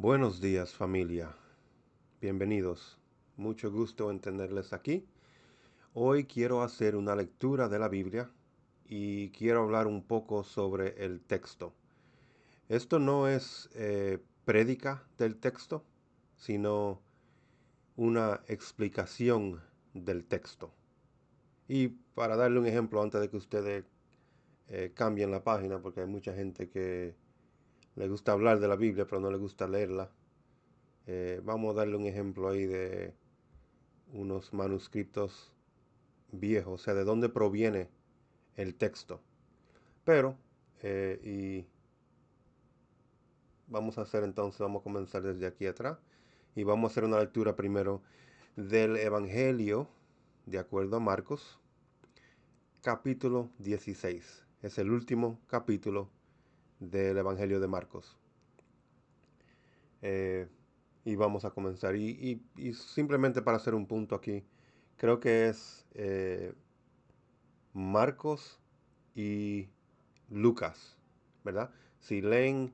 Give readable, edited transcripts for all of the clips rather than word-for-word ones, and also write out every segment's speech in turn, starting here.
Buenos días, familia. Bienvenidos. Mucho gusto en tenerles aquí. Hoy quiero hacer una lectura de la Biblia y quiero hablar un poco sobre el texto. Esto no es prédica del texto, sino una explicación del texto. Y para darle un ejemplo antes de que ustedes cambien la página, porque hay mucha gente que le gusta hablar de la Biblia, pero no le gusta leerla. Vamos a darle un ejemplo ahí de unos manuscritos viejos, o sea, de dónde proviene el texto. Pero, y vamos a hacer entonces, vamos a comenzar desde aquí atrás y vamos a hacer una lectura primero del Evangelio de acuerdo a Marcos, capítulo 16. Es el último capítulo del Evangelio de Marcos. Eh, y vamos a comenzar. Y simplemente para hacer un punto aquí, creo que es Marcos y Lucas, ¿verdad? Si leen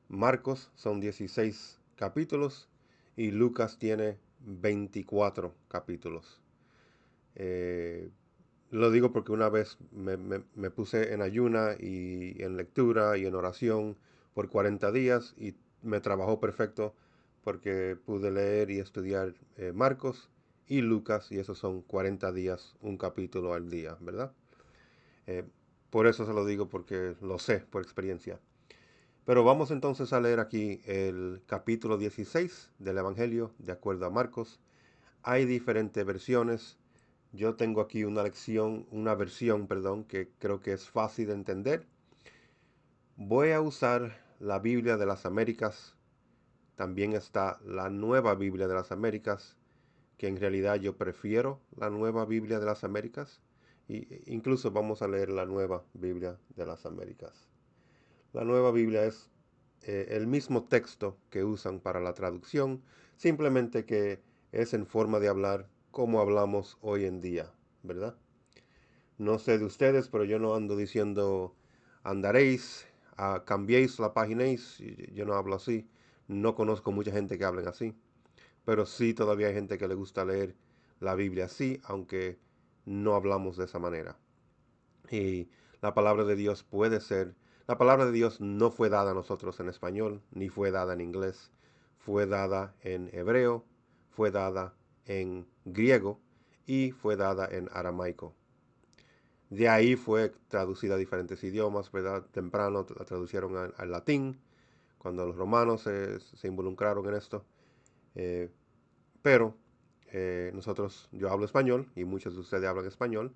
Marcos son 16 capítulos y Lucas tiene 24 capítulos. Eh, lo digo porque una vez me puse en ayuna y en lectura y en oración por 40 días y me trabajó perfecto porque pude leer y estudiar Marcos y Lucas y esos son 40 días, un capítulo al día, ¿verdad? Eh, por eso se lo digo porque lo sé por experiencia. Pero vamos entonces a leer aquí el capítulo 16 del Evangelio de acuerdo a Marcos. Hay diferentes versiones. Yo tengo aquí una versión, perdón, que creo que es fácil de entender. Voy a usar la Biblia de las Américas. También está la Nueva Biblia de las Américas, que en realidad yo prefiero la Nueva Biblia de las Américas. Incluso vamos a leer la Nueva Biblia de las Américas. La Nueva Biblia es el mismo texto que usan para la traducción, simplemente que es en forma de hablar como hablamos hoy en día, ¿verdad? No sé de ustedes, pero yo no ando diciendo andaréis, cambiéis la página, yo no hablo así. No conozco mucha gente que hablen así, pero sí todavía hay gente que le gusta leer la Biblia así, aunque no hablamos de esa manera. Y la palabra de Dios puede ser, la palabra de Dios no fue dada a nosotros en español, ni fue dada en inglés, fue dada en hebreo, fue dada en griego y fue dada en aramaico. De ahí fue traducida a diferentes idiomas, ¿verdad? Temprano la traducieron al latín, cuando los romanos se involucraron en esto. Eh, pero nosotros, yo hablo español y muchos de ustedes hablan español.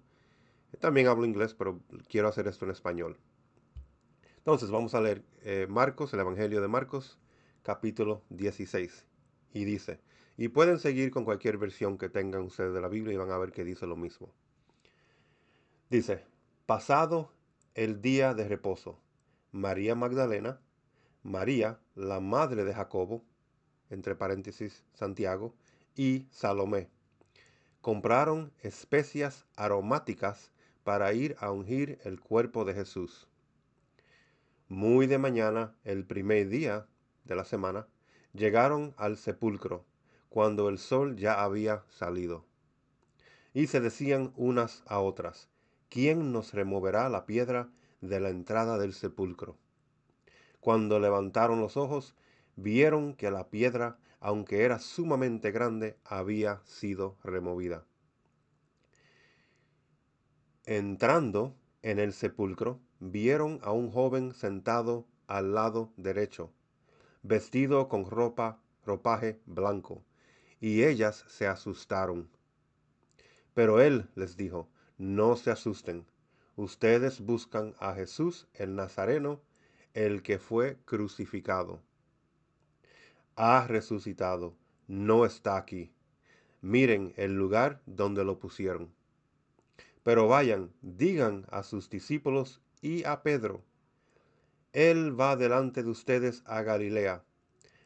También hablo inglés, pero quiero hacer esto en español. Entonces vamos a leer Marcos, el Evangelio de Marcos, capítulo 16. Y dice, y pueden seguir con cualquier versión que tengan ustedes de la Biblia y van a ver que dice lo mismo. Dice, pasado el día de reposo, María Magdalena, María, la madre de Jacobo, entre paréntesis Santiago, y Salomé, compraron especias aromáticas para ir a ungir el cuerpo de Jesús. Muy de mañana, el primer día de la semana, llegaron al sepulcro, cuando el sol ya había salido. Y se decían unas a otras, ¿quién nos removerá la piedra de la entrada del sepulcro? Cuando levantaron los ojos, vieron que la piedra, aunque era sumamente grande, había sido removida. Entrando en el sepulcro, vieron a un joven sentado al lado derecho, vestido con ropaje blanco, y ellas se asustaron. Pero él les dijo, no se asusten, ustedes buscan a Jesús el Nazareno, el que fue crucificado. Ha resucitado, no está aquí. Miren el lugar donde lo pusieron. Pero vayan, digan a sus discípulos y a Pedro, Él va delante de ustedes a Galilea.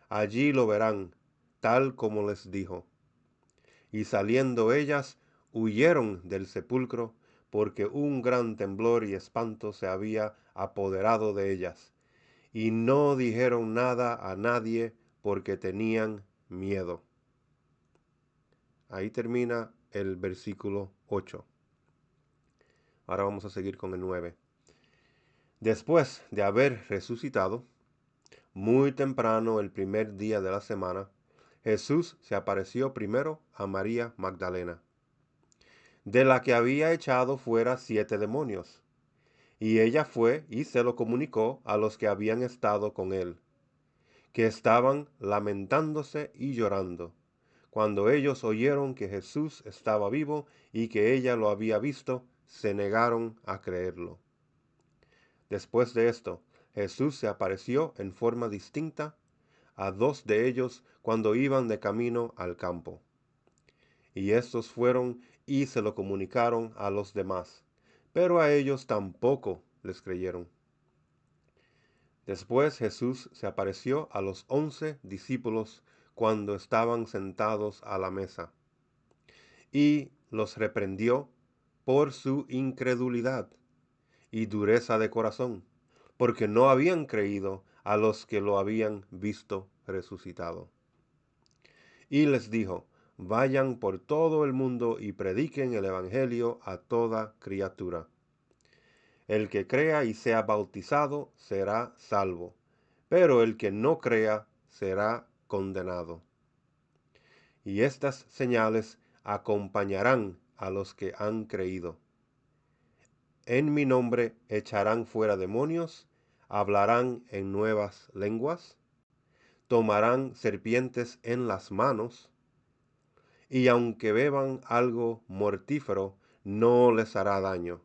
Allí lo verán, tal como les dijo. Y saliendo ellas, huyeron del sepulcro, porque un gran temblor y espanto se había apoderado de ellas. Y no dijeron nada a nadie porque tenían miedo. Ahí termina el versículo 8. Ahora vamos a seguir con el 9. Después de haber resucitado, muy temprano el primer día de la semana, Jesús se apareció primero a María Magdalena, de la que había echado fuera 7 demonios. Y ella fue y se lo comunicó a los que habían estado con él, que estaban lamentándose y llorando. Cuando ellos oyeron que Jesús estaba vivo y que ella lo había visto, se negaron a creerlo. Después de esto, Jesús se apareció en forma distinta a 2 de ellos cuando iban de camino al campo. Y estos fueron y se lo comunicaron a los demás, pero a ellos tampoco les creyeron. Después Jesús se apareció a los 11 discípulos cuando estaban sentados a la mesa, y los reprendió por su incredulidad y dureza de corazón, porque no habían creído a los que lo habían visto resucitado. Y les dijo: vayan por todo el mundo y prediquen el Evangelio a toda criatura. El que crea y sea bautizado será salvo, pero el que no crea será condenado. Y estas señales acompañarán a los que han creído. En mi nombre echarán fuera demonios, hablarán en nuevas lenguas, tomarán serpientes en las manos, y aunque beban algo mortífero, no les hará daño.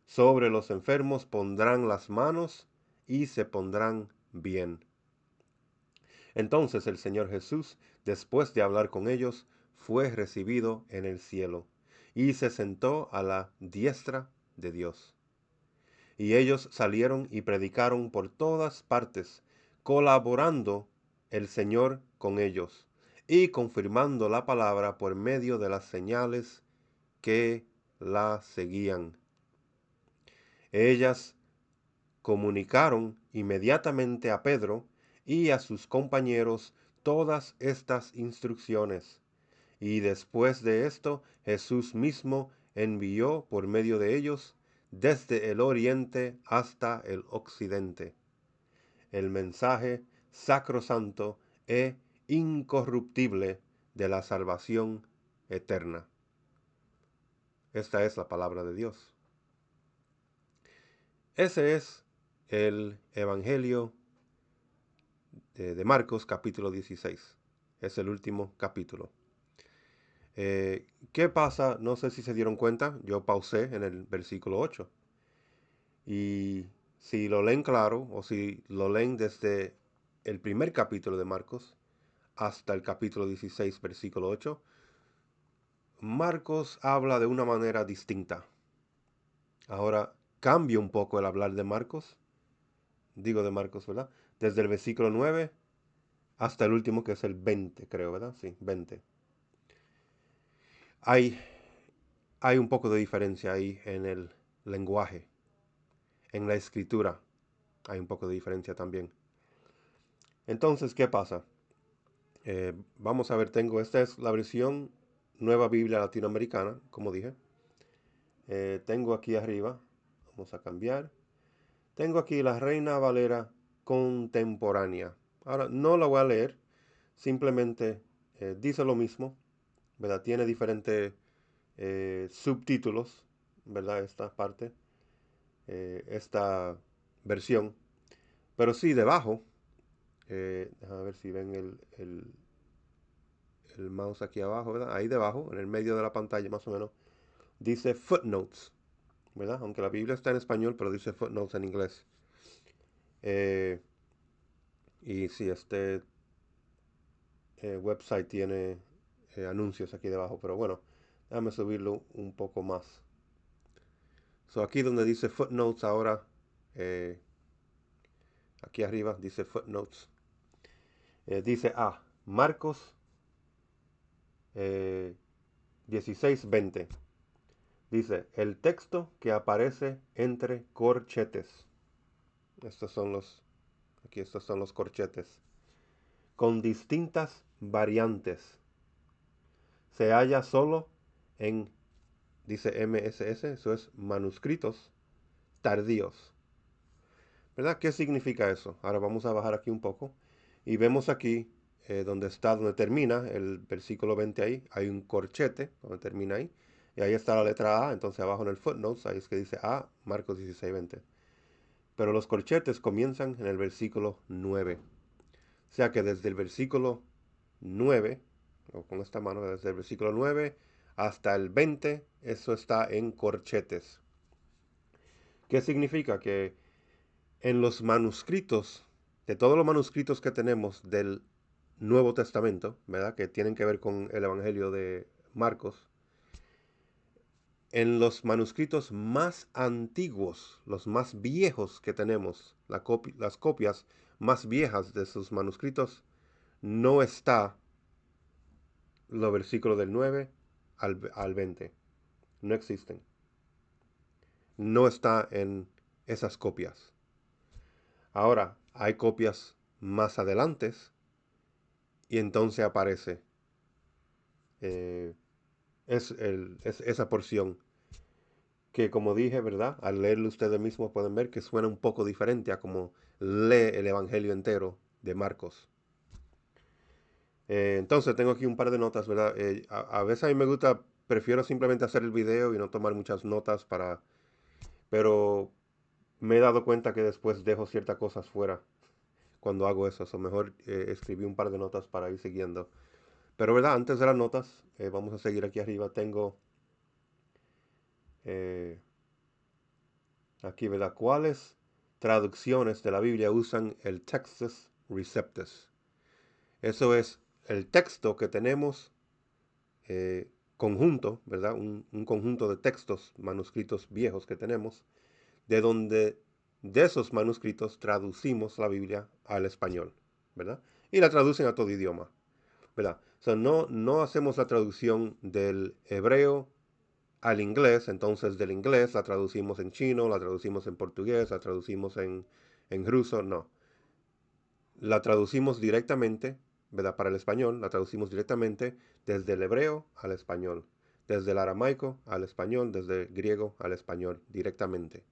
Sobre los enfermos pondrán las manos y se pondrán bien. Entonces el Señor Jesús, después de hablar con ellos, fue recibido en el cielo y se sentó a la diestra de Dios. Y ellos salieron y predicaron por todas partes, colaborando el Señor con ellos y confirmando la palabra por medio de las señales que la seguían. Ellas comunicaron inmediatamente a Pedro y a sus compañeros todas estas instrucciones. Y después de esto, Jesús mismo envió por medio de ellos, desde el oriente hasta el occidente, el mensaje sacrosanto e incorruptible de la salvación eterna. Esta es la palabra de Dios. Ese es el Evangelio de Marcos, capítulo 16. Es el último capítulo. ¿Qué pasa? No sé si se dieron cuenta, yo pausé en el versículo 8. Y si lo leen claro, o si lo leen desde el primer capítulo de Marcos hasta el capítulo 16, versículo 8, Marcos habla de una manera distinta. Ahora cambia un poco el hablar de Marcos, ¿verdad? Desde el versículo 9 hasta el último, que es el 20, creo, ¿verdad? Sí, 20. Hay, hay un poco de diferencia ahí en el lenguaje, en la escritura. Hay un poco de diferencia también. Entonces, ¿qué pasa? Vamos a ver, esta es la versión Nueva Biblia Latinoamericana, como dije. Tengo aquí arriba, vamos a cambiar. Tengo aquí la Reina Valera contemporánea. Ahora, no la voy a leer, simplemente dice lo mismo, ¿verdad? Tiene diferentes subtítulos, ¿verdad? Esta parte, esta versión. Pero sí, debajo, déjame ver si ven el mouse aquí abajo, ¿verdad? Ahí debajo, en el medio de la pantalla más o menos, dice footnotes, ¿verdad? Aunque la Biblia está en español, pero dice footnotes en inglés. Y sí, este website tiene anuncios aquí debajo, pero bueno, déjame subirlo un poco más. So, aquí donde dice footnotes ahora, aquí arriba dice footnotes. Dice Marcos 16:20. Dice, el texto que aparece entre corchetes. Estos son los corchetes. con distintas variantes. Se halla solo en, dice MSS, eso es manuscritos tardíos. ¿Verdad? ¿Qué significa eso? Ahora vamos a bajar aquí un poco y vemos aquí donde termina el versículo 20 ahí, hay un corchete donde termina ahí, y ahí está la letra A, entonces abajo en el footnotes, ahí es que dice A, Marcos 16:20. Pero los corchetes comienzan en el versículo 9. O sea que desde el versículo 9, o con esta mano, desde el versículo 9 hasta el 20, eso está en corchetes. ¿Qué significa? Que en los manuscritos, de todos los manuscritos que tenemos del Nuevo Testamento, ¿verdad? Que tienen que ver con el Evangelio de Marcos, en los manuscritos más antiguos, los más viejos que tenemos, las copias más viejas de sus manuscritos, no está los versículos del 9 al 20. No existen. No está en esas copias. Ahora, hay copias más adelantes y entonces aparece eh, es esa porción que, como dije, ¿verdad? Al leerlo ustedes mismos pueden ver que suena un poco diferente a como lee el Evangelio entero de Marcos. Entonces tengo aquí un par de notas, ¿verdad? A veces a mí me gusta, prefiero simplemente hacer el video y no tomar muchas notas pero me he dado cuenta que después dejo ciertas cosas fuera cuando hago eso. O mejor escribí un par de notas para ir siguiendo. Pero, ¿verdad? Antes de las notas, vamos a seguir aquí arriba. Tengo eh, aquí, ¿verdad? ¿Cuáles traducciones de la Biblia usan el Textus Receptus? Eso es el texto que tenemos conjunto, ¿verdad? Un conjunto de textos, manuscritos viejos que tenemos, de donde de esos manuscritos traducimos la Biblia al español, ¿verdad? Y la traducen a todo idioma, ¿verdad? O sea, no hacemos la traducción del hebreo al inglés, entonces del inglés la traducimos en chino, la traducimos en portugués, la traducimos en ruso, no. La traducimos directamente, ¿verdad? Para el español, la traducimos directamente desde el hebreo al español, desde el aramaico al español, desde el griego al español, directamente.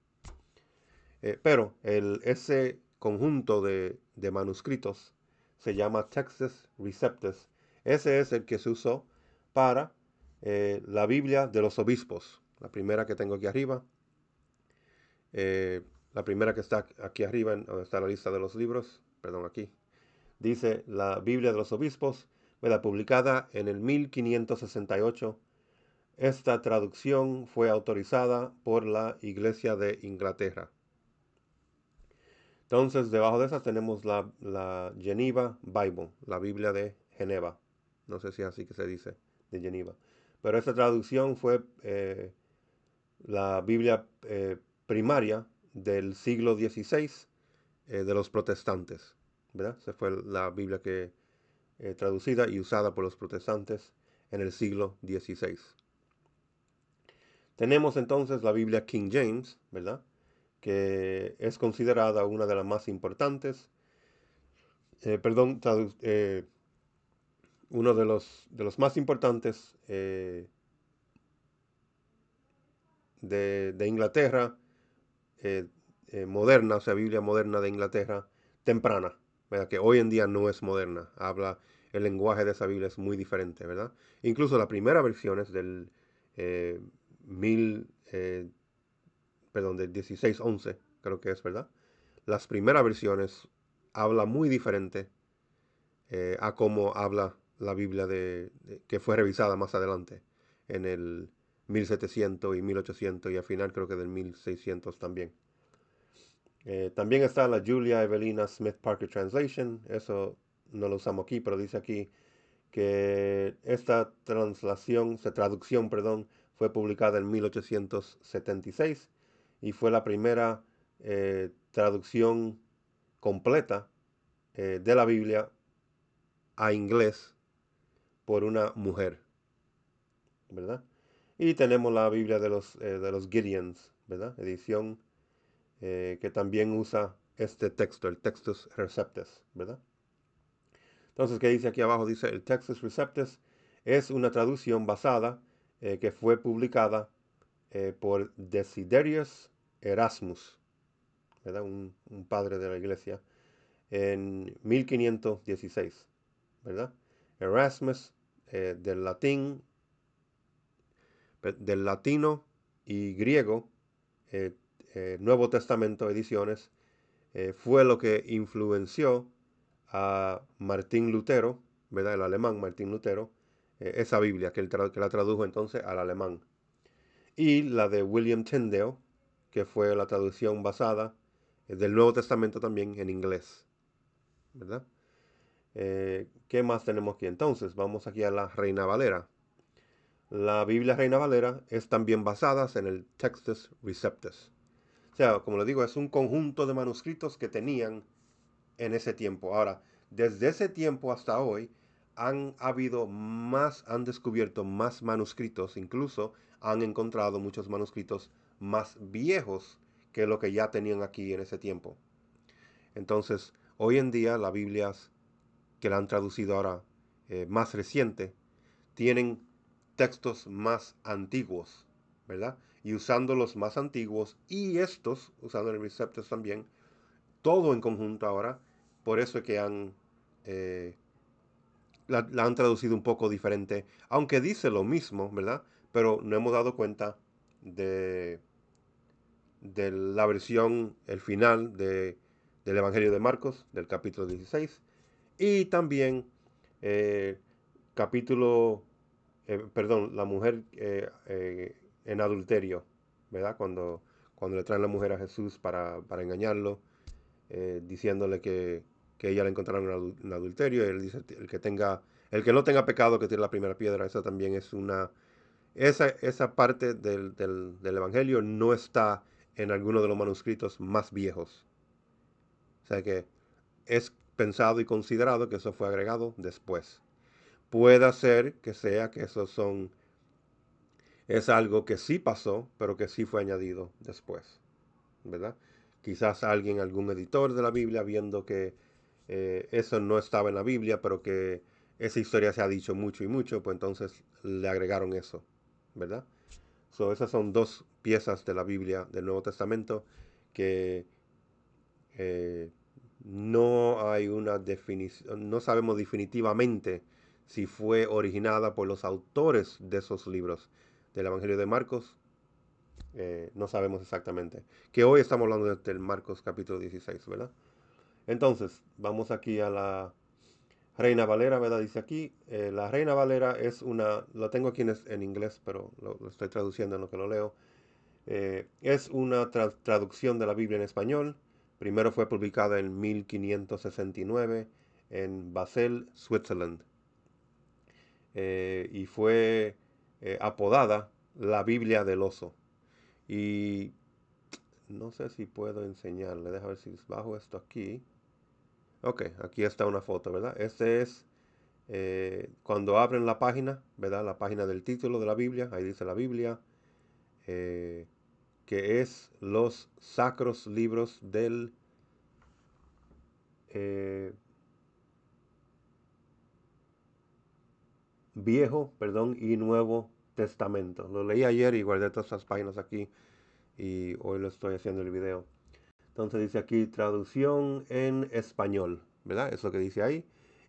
Pero ese conjunto de manuscritos se llama Textus Receptus. Ese es el que se usó para la Biblia de los obispos. La primera que tengo aquí arriba. La primera que está aquí arriba, donde está la lista de los libros. Perdón, aquí. Dice la Biblia de los obispos, ¿verdad? Publicada en el 1568. Esta traducción fue autorizada por la Iglesia de Inglaterra. Entonces, debajo de esas tenemos la Geneva Bible, la Biblia de Geneva. No sé si es así que se dice, de Geneva. Pero esta traducción fue la Biblia primaria del siglo XVI de los protestantes, ¿verdad? Esa fue la Biblia que traducida y usada por los protestantes en el siglo XVI. Tenemos entonces la Biblia King James, ¿verdad? Que es considerada una de las más importantes, perdón, uno de los más importantes de Inglaterra, eh, moderna, o sea, Biblia moderna de Inglaterra, temprana, ¿verdad? Que hoy en día no es moderna, el lenguaje de esa Biblia es muy diferente, ¿verdad? Incluso la primera versión es del eh, mil, del 1611, creo que es, ¿verdad? Las primeras versiones habla muy diferente a cómo habla la Biblia que fue revisada más adelante, en el 1700 y 1800 y al final creo que del 1600 también. También está la Julia Evelina Smith Parker Translation, eso no lo usamos aquí, pero dice aquí que esta traducción, perdón, fue publicada en 1876 y fue la primera traducción completa de la Biblia a inglés por una mujer, ¿verdad? Y tenemos la Biblia de los Gideons, ¿verdad? Edición que también usa este texto, el Textus Receptus, ¿verdad? Entonces, ¿qué dice aquí abajo? Dice, el Textus Receptus es una traducción basada que fue publicada por Desiderius Erasmus, ¿verdad? Un padre de la iglesia, en 1516, ¿verdad? Erasmus, del latín, del latino y griego, eh, Nuevo Testamento ediciones, fue lo que influenció a Martín Lutero, ¿verdad? El alemán Martín Lutero, esa Biblia que la tradujo entonces al alemán. Y la de William Tyndale, que fue la traducción basada del Nuevo Testamento también en inglés, ¿verdad? ¿Qué más tenemos aquí entonces? Vamos aquí a la Reina Valera. La Biblia Reina Valera es también basada en el Textus Receptus. O sea, como le digo, es un conjunto de manuscritos que tenían en ese tiempo. Ahora, desde ese tiempo hasta hoy, han descubierto más manuscritos, incluso han encontrado muchos manuscritos más viejos que lo que ya tenían aquí en ese tiempo. Entonces, hoy en día, las Biblias que la han traducido ahora más reciente, tienen textos más antiguos, ¿verdad? Y usando los más antiguos y estos, usando el Receptus también, todo en conjunto ahora, por eso es que eh, la han traducido un poco diferente, aunque dice lo mismo, ¿verdad? Pero no hemos dado cuenta de, de la versión, el final del Evangelio de Marcos, del capítulo 16, y también eh, capítulo, perdón, la mujer en adulterio, ¿verdad? Cuando le traen la mujer a Jesús para engañarlo, diciéndole que ella la encontraron en adulterio, y él dice, el que no tenga pecado que tire la primera piedra. Esa también es esa parte del Evangelio no está en alguno de los manuscritos más viejos. O sea que es pensado y considerado que eso fue agregado después. Puede ser que sea que es algo que sí pasó, pero que sí fue añadido después, ¿verdad? Quizás algún editor de la Biblia, viendo que eso no estaba en la Biblia, pero que esa historia se ha dicho mucho y mucho, pues entonces le agregaron eso, ¿verdad? Esas son dos piezas de la Biblia del Nuevo Testamento que eh, no hay una definición, no sabemos definitivamente si fue originada por los autores de esos libros del Evangelio de Marcos. No sabemos exactamente. Que hoy estamos hablando del Marcos capítulo 16, ¿verdad? Entonces, vamos aquí a la Reina Valera, ¿verdad? Dice aquí, la Reina Valera es lo tengo aquí en inglés, pero lo estoy traduciendo en lo que lo leo. Es una traducción de la Biblia en español. Primero fue publicada en 1569 en Basel, Switzerland. Y fue apodada la Biblia del oso. Y no sé si puedo enseñarle. Deja ver si bajo esto aquí. Ok, aquí está una foto, ¿verdad? Este es cuando abren la página, ¿verdad? La página del título de la Biblia. Ahí dice la Biblia. eh, que es los sacros libros del eh, Viejo, perdón, y Nuevo Testamento. Lo leí ayer y guardé todas esas páginas aquí y hoy lo estoy haciendo el video. Entonces dice aquí traducción en español, ¿verdad? Es lo que dice ahí.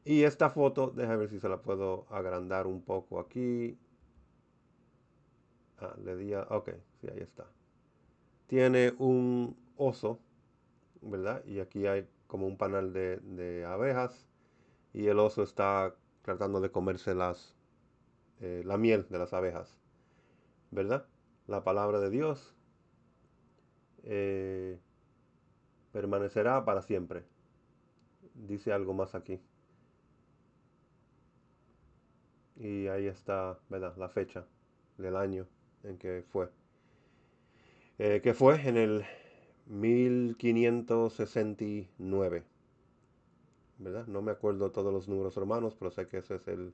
Y esta foto, déjame ver si se la puedo agrandar un poco aquí. Le di a, ok, sí, ahí está. Tiene un oso, ¿verdad? Y aquí hay como un panal de abejas y el oso está tratando de comerse la miel de las abejas, ¿verdad? La palabra de Dios eh, permanecerá para siempre. Dice algo más aquí. Y ahí está, ¿verdad? La fecha del año en que fue. Que fue en el 1569, ¿verdad? No me acuerdo todos los números romanos, pero sé que ese es el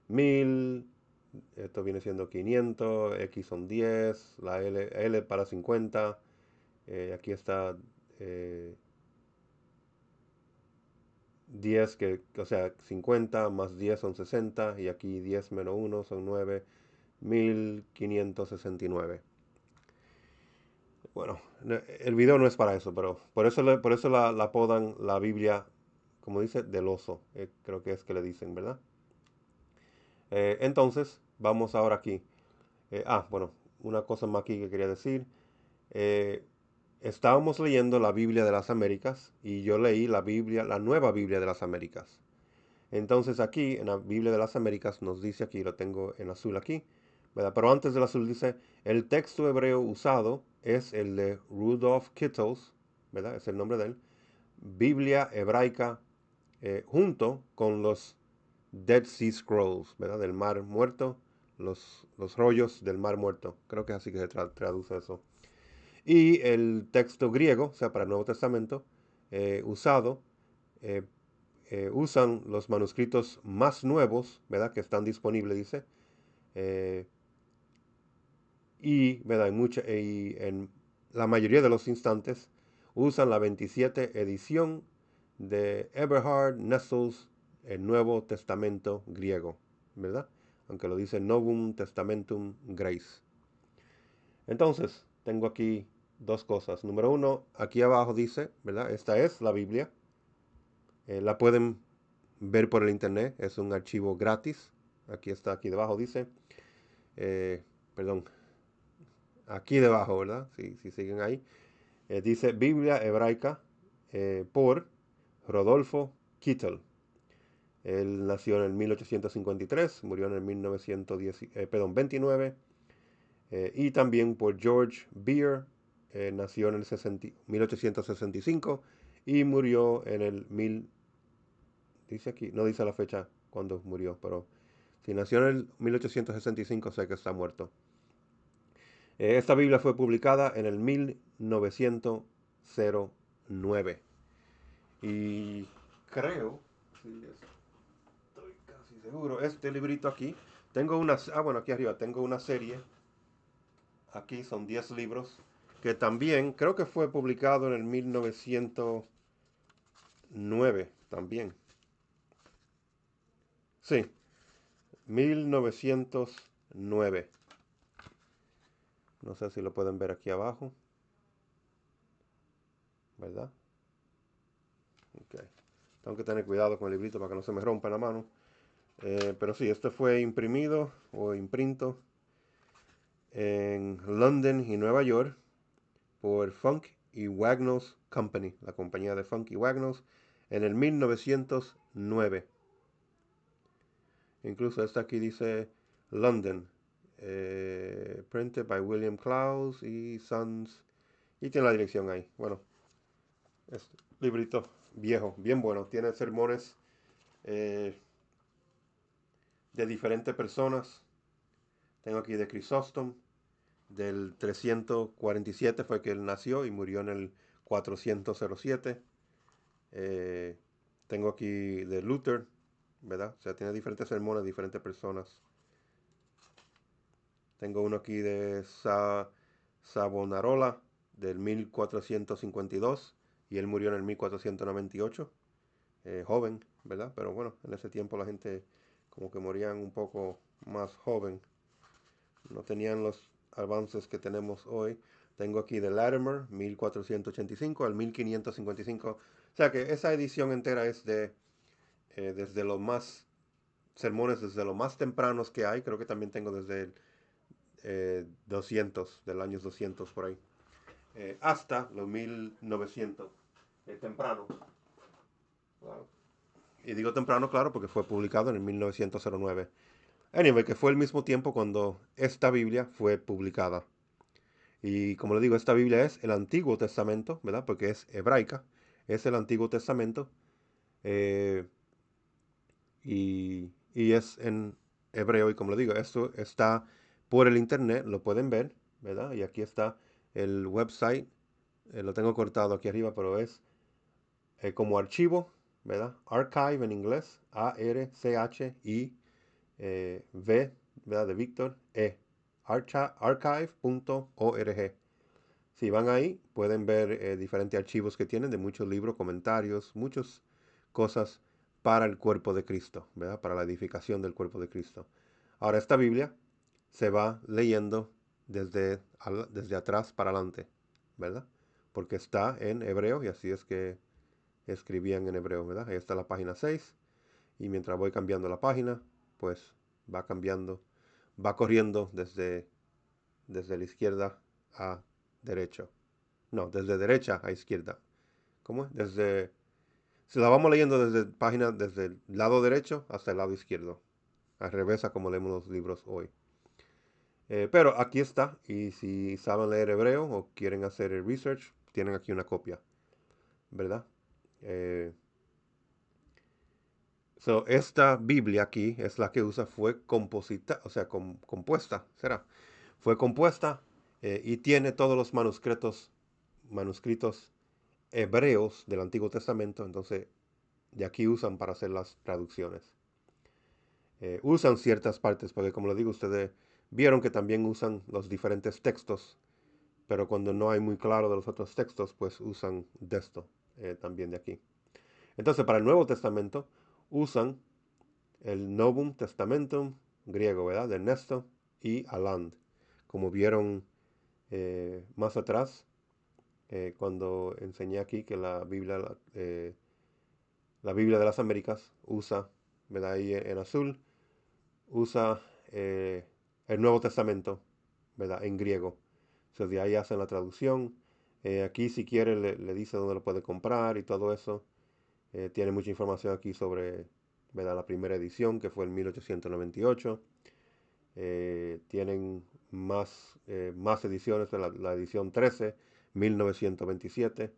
1000. Esto viene siendo 500, X son 10, la L para 50. Aquí está 10 o sea, 50 más 10 son 60 y aquí 10 menos uno son 9, 1569. Bueno, el video no es para eso, pero por eso la apodan la Biblia, como dice, del oso. Creo que es que le dicen, ¿verdad? Entonces, vamos ahora aquí. Bueno, una cosa más aquí que quería decir. Eh, Estábamos leyendo la Biblia de las Américas y yo leí la Biblia, la nueva Biblia de las Américas. Entonces aquí en la Biblia de las Américas nos dice aquí, lo tengo en azul aquí, ¿verdad? Pero antes del azul dice, el texto hebreo usado es el de Rudolf Kittels, ¿verdad? Es el nombre de él. Biblia hebraica junto con los Dead Sea Scrolls, ¿verdad? Del Mar Muerto, los rollos del Mar Muerto. Creo que es así que se traduce eso. Y el texto griego, o sea, para el Nuevo Testamento, usado, eh, usan los manuscritos más nuevos, ¿verdad? Que están disponibles, dice. eh, ¿Verdad? Y en la mayoría de los instantes usan la 27 edición de Eberhard Nessels, el Nuevo Testamento griego, ¿verdad? Aunque lo dice Novum Testamentum Grace. Entonces, tengo aquí dos cosas. Número uno, aquí abajo dice, ¿verdad? Esta es la Biblia. La pueden ver por el internet, es un archivo gratis. Aquí está, aquí debajo dice, eh, perdón, aquí debajo, ¿verdad? Si siguen ahí. Dice Biblia hebraica por Rodolfo Kittel. Él nació en el 1853, murió en el 29, y también por George Beer, nació en el 1865 y murió en el dice aquí, no dice la fecha cuando murió, pero si nació en el 1865 sé que está muerto. Esta Biblia fue publicada en el 1909 y creo, sí, estoy casi seguro, este librito aquí, bueno, aquí arriba tengo una serie, aquí son 10 libros, que también creo que fue publicado en el 1909 también. Sí, 1909. No sé si lo pueden ver aquí abajo, ¿verdad? Ok. Tengo que tener cuidado con el librito para que no se me rompa la mano. Pero sí, este fue imprimido o imprinto en London y Nueva York por Funk y Wagnalls Company, la compañía de Funk y Wagnalls, en el 1909. Incluso esta aquí dice London, printed by William Clowes y Sons, y tiene la dirección ahí. Bueno, es librito viejo, bien bueno, tiene sermones eh, de diferentes personas. Tengo aquí de Crisóstomo, del 347 fue que él nació y murió en el 407. Eh, Tengo aquí de Luther, ¿verdad? O sea, tiene diferentes sermones de diferentes personas. Tengo uno aquí de Savonarola del 1452 y él murió en el 1498. Joven, ¿verdad? Pero bueno, en ese tiempo la gente como que morían un poco más joven. No tenían los avances que tenemos hoy. Tengo aquí de Latimer, 1485 al 1555. O sea que esa edición entera es desde los más sermones, desde los más tempranos que hay. Creo que también tengo desde el 200, del año 200 por ahí. Hasta los 1900. Temprano. Claro. Y digo temprano, claro, porque fue publicado en el 1909. Anyway, que fue el mismo tiempo cuando esta Biblia fue publicada. Y como le digo, esta Biblia es el Antiguo Testamento, ¿verdad? Porque es hebraica, es el Antiguo Testamento eh, y es en hebreo. Y como le digo, esto está por el internet, lo pueden ver, ¿verdad? Y aquí está el website, lo tengo cortado aquí arriba, pero es como archivo, ¿verdad? Archive en inglés, A-R-C-H-I-V, ¿verdad? De Víctor, archive.org. Si van ahí, pueden ver diferentes archivos que tienen de muchos libros, comentarios, muchas cosas para el cuerpo de Cristo, ¿verdad? Para la edificación del cuerpo de Cristo. Ahora, esta Biblia se va leyendo desde atrás para adelante, ¿verdad? Porque está en hebreo y así es que escribían en hebreo, ¿verdad? Ahí está la página 6 y mientras voy cambiando la página, pues va cambiando, va corriendo desde la izquierda a derecho. No, desde derecha a izquierda. ¿Cómo es? Si la vamos leyendo desde el lado derecho hasta el lado izquierdo. Al revés a como leemos los libros hoy. Pero aquí está, y si saben leer hebreo o quieren hacer el research, tienen aquí una copia, ¿verdad? Eh, esta Biblia aquí es la que usa, fue composita, o sea, compuesta, será. Fue compuesta y tiene todos los manuscritos hebreos del Antiguo Testamento, entonces de aquí usan para hacer las traducciones. Usan ciertas partes, porque como lo digo, ustedes vieron que también usan los diferentes textos, pero cuando no hay muy claro de los otros textos, pues usan de esto, también de aquí. Entonces, para el Nuevo Testamento, usan el Novum Testamentum griego, ¿verdad? De Ernesto y Aland, como vieron más atrás, cuando enseñé aquí que la Biblia de las Américas usa, ¿verdad? Ahí en azul, usa el Nuevo Testamento, ¿verdad? En griego. Entonces de ahí hacen la traducción. Aquí si quiere le dice dónde lo puede comprar y todo eso. Tiene mucha información aquí sobre, ¿verdad? La primera edición que fue en 1898. Tienen más ediciones de la edición 13, 1927.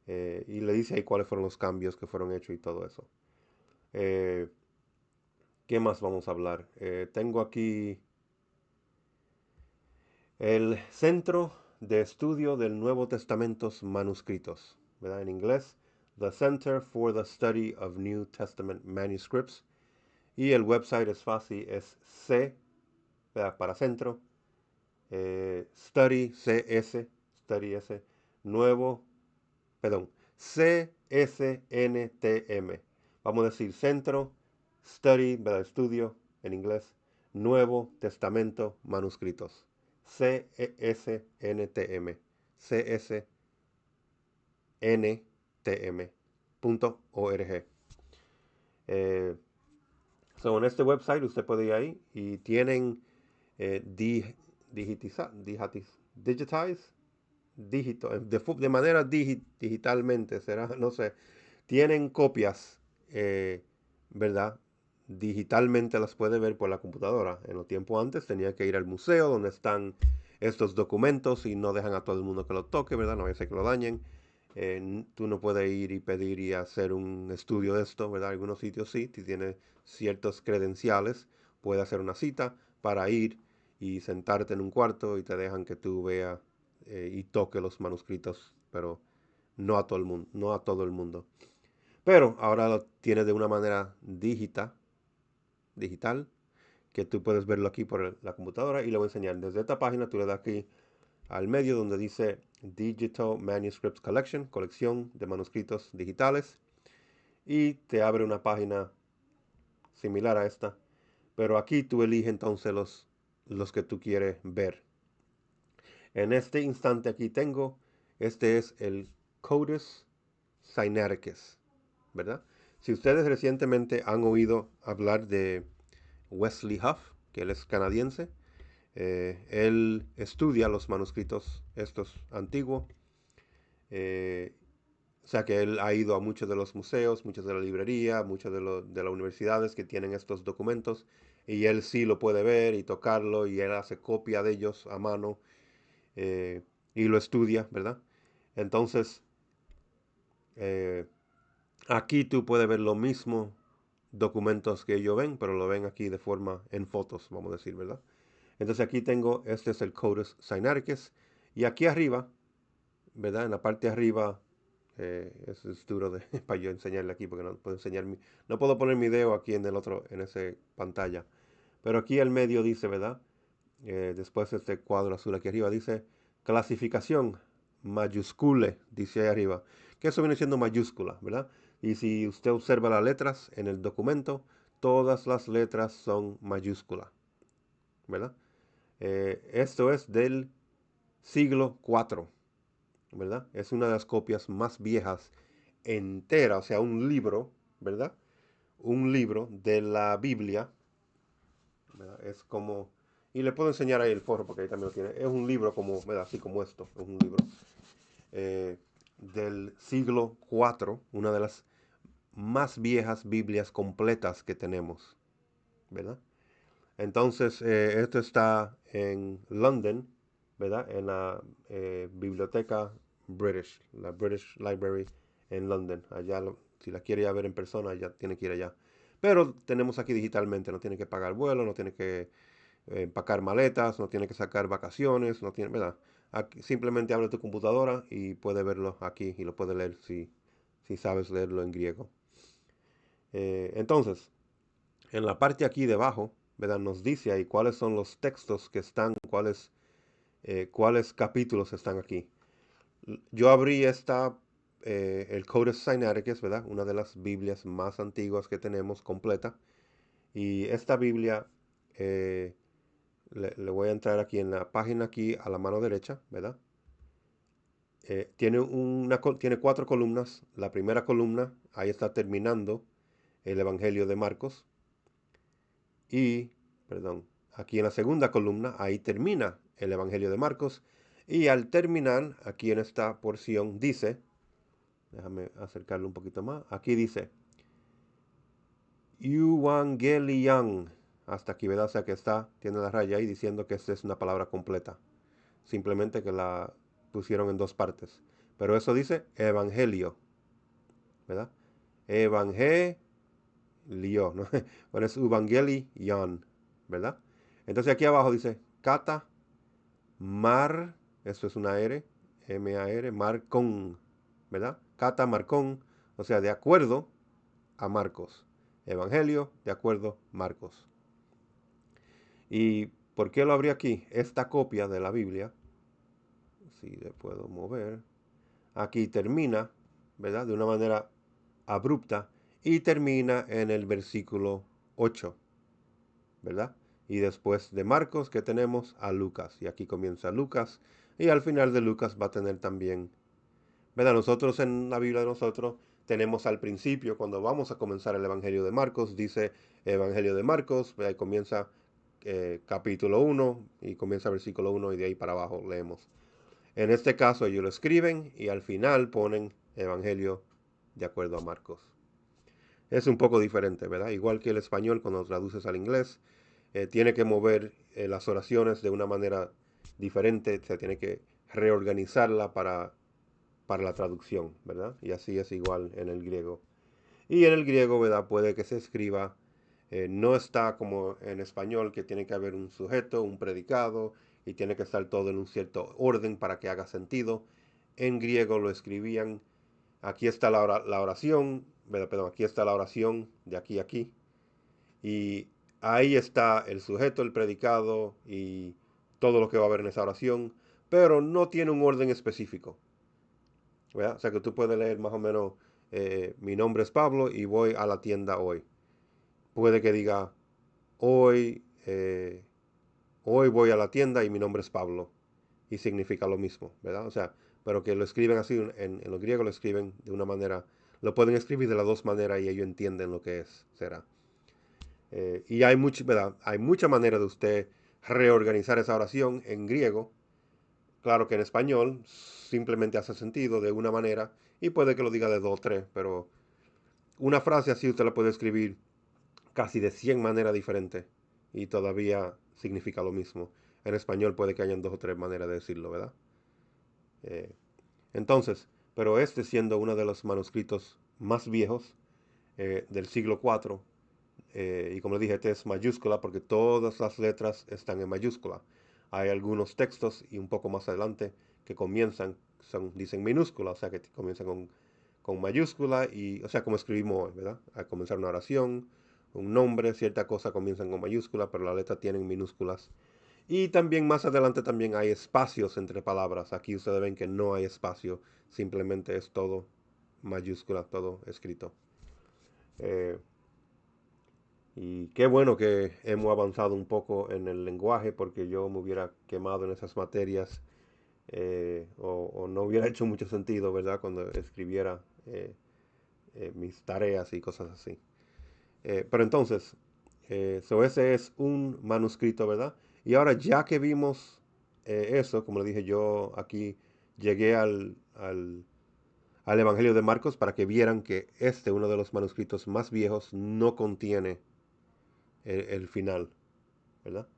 Y le dice ahí cuáles fueron los cambios que fueron hechos y todo eso. Eh, ¿Qué más vamos a hablar? Tengo aquí el Centro de Estudio del Nuevo Testamento Manuscritos, ¿verdad? En inglés, The Center for the Study of New Testament Manuscripts. Y el website es fácil, es C, ¿verdad? Para centro, Study CS, Study S, nuevo, perdón, CSNTM. Vamos a decir centro, Study, ¿verdad? Estudio, en inglés, Nuevo Testamento Manuscritos. CSNTM. CSNTM.org. Eh, en este website usted puede ir ahí y tienen digitize, de manera digitalmente, será, no sé, tienen copias, ¿verdad? Digitalmente las puede ver por la computadora. En los tiempos antes tenía que ir al museo donde están estos documentos y no dejan a todo el mundo que lo toque, ¿verdad? No vaya a ser que lo dañen. Tú no puedes ir y pedir y hacer un estudio de esto, ¿verdad? Algunos sitios sí, si tienes ciertos credenciales, puedes hacer una cita para ir y sentarte en un cuarto y te dejan que tú veas y toque los manuscritos, pero no a todo el mundo, no a todo el mundo. Pero ahora lo tienes de una manera digital, que tú puedes verlo aquí por la computadora y le voy a enseñar. Desde esta página tú le das aquí al medio donde dice Digital Manuscripts Collection, colección de manuscritos digitales, y te abre una página similar a esta, pero aquí tú eliges entonces los que tú quieres ver. En este instante aquí tengo, este es el Codex Sinaiticus, ¿verdad? Si ustedes recientemente han oído hablar de Wesley Huff, que él es canadiense, él estudia los manuscritos estos antiguos, eh, o sea que él ha ido a muchos de los museos, muchas de la librería, muchas de las universidades que tienen estos documentos, y él sí lo puede ver y tocarlo, y él hace copia de ellos a mano, eh, y lo estudia, ¿verdad? Entonces, eh, aquí tú puedes ver lo mismo documentos que ellos ven, pero lo ven aquí de forma en fotos, vamos a decir, ¿verdad? Entonces aquí tengo, este es el Codex Sinaiticus, y aquí arriba, ¿verdad? En la parte de arriba, es duro para yo enseñarle aquí, porque no puedo no puedo poner mi dedo aquí en esa pantalla. Pero aquí al medio dice, ¿verdad? Después este cuadro azul aquí arriba dice clasificación mayúscule, dice ahí arriba, que eso viene siendo mayúscula, ¿verdad? Y si usted observa las letras en el documento, todas las letras son mayúsculas, ¿verdad? Esto es del siglo IV, ¿verdad? Es una de las copias más viejas entera, o sea, un libro, ¿verdad? Un libro de la Biblia, ¿verdad? Es como, y le puedo enseñar ahí el forro porque ahí también lo tiene. Es un libro como, ¿verdad? Así como esto, es un libro eh, del siglo IV, una de las más viejas Biblias completas que tenemos, ¿verdad? Entonces, esto está en London, ¿verdad? En la biblioteca British, la British Library en London. Allá, si la quiere ya ver en persona, ya tiene que ir allá. Pero tenemos aquí digitalmente, no tiene que pagar vuelo, no tiene que empacar maletas, no tiene que sacar vacaciones, no tiene, ¿verdad? Aquí, simplemente abre tu computadora y puede verlo aquí y lo puede leer si sabes leerlo en griego. Entonces, en la parte aquí debajo, ¿verdad? Nos dice ahí cuáles son los textos que están, cuáles capítulos están aquí. Yo abrí el Codex Sinaiticus, ¿verdad? Una de las Biblias más antiguas que tenemos completa. Y esta Biblia, eh, le voy a entrar aquí en la página aquí a la mano derecha, ¿verdad? Tiene 4 columnas. La primera columna, ahí está terminando el Evangelio de Marcos. Y, perdón, aquí en la segunda columna, ahí termina el Evangelio de Marcos. Y al terminar, aquí en esta porción dice, déjame acercarlo un poquito más, aquí dice, Evangelion. Hasta aquí, ¿verdad? O sea que tiene la raya ahí diciendo que esta es una palabra completa. Simplemente que la pusieron en 2 partes. Pero eso dice Evangelio, ¿verdad? Evangelio, ¿no? Bueno, es Evangelion, ¿verdad? Entonces aquí abajo dice Cata Mar, eso es una R, M-A-R, Marcón, ¿verdad? Cata Marcón, o sea, de acuerdo a Marcos. Evangelio, de acuerdo, Marcos. ¿Y por qué lo abrí aquí? Esta copia de la Biblia, si le puedo mover, aquí termina, ¿verdad? De una manera abrupta y termina en el versículo 8, ¿verdad? Y después de Marcos que tenemos a Lucas. Y aquí comienza Lucas. Y al final de Lucas va a tener también, ¿verdad? Nosotros en la Biblia de nosotros tenemos al principio, cuando vamos a comenzar el Evangelio de Marcos, dice Evangelio de Marcos, ahí comienza capítulo 1 y comienza versículo 1 y de ahí para abajo leemos. En este caso ellos lo escriben y al final ponen Evangelio de acuerdo a Marcos. Es un poco diferente, ¿verdad? Igual que el español cuando traduces al inglés, tiene que mover las oraciones de una manera diferente, se tiene que reorganizarla para la traducción, ¿verdad? Y así es igual en el griego. Y en el griego, ¿verdad? Puede que se escriba, no está como en español, que tiene que haber un sujeto, un predicado, y tiene que estar todo en un cierto orden para que haga sentido. En griego lo escribían, aquí está la oración, ¿verdad? Perdón, aquí está la oración de aquí a aquí, y ahí está el sujeto, el predicado y todo lo que va a haber en esa oración, pero no tiene un orden específico, ¿verdad? O sea que tú puedes leer más o menos, mi nombre es Pablo y voy a la tienda hoy. Puede que diga, hoy, hoy voy a la tienda y mi nombre es Pablo y significa lo mismo, ¿verdad? O sea, pero que lo escriben así, en los griegos lo escriben de una manera, lo pueden escribir de las 2 maneras y ellos entienden lo que será. Y ¿verdad? Hay mucha manera de usted reorganizar esa oración en griego. Claro que en español simplemente hace sentido de una manera y puede que lo diga de 2 o 3, pero una frase así usted la puede escribir casi de 100 maneras diferentes y todavía significa lo mismo. En español puede que hayan 2 o 3 maneras de decirlo, ¿verdad? Eh, entonces, pero este siendo uno de los manuscritos más viejos del siglo IV, y como le dije, este es mayúscula porque todas las letras están en mayúscula. Hay algunos textos y un poco más adelante que comienzan, dicen minúscula, o sea que comienzan con mayúscula y, o sea, como escribimos hoy, ¿verdad? Al comenzar una oración, un nombre, cierta cosa comienzan con mayúscula, pero las letras tienen minúsculas. Y también más adelante también hay espacios entre palabras. Aquí ustedes ven que no hay espacio, simplemente es todo mayúscula, todo escrito. Eh, y qué bueno que hemos avanzado un poco en el lenguaje, porque yo me hubiera quemado en esas materias, o no hubiera hecho mucho sentido, ¿verdad? Cuando escribiera mis tareas y cosas así. Pero entonces, ese es un manuscrito, ¿verdad? Y ahora ya que vimos eso, como le dije, yo aquí llegué al Evangelio de Marcos para que vieran que uno de los manuscritos más viejos, no contiene el final, ¿verdad?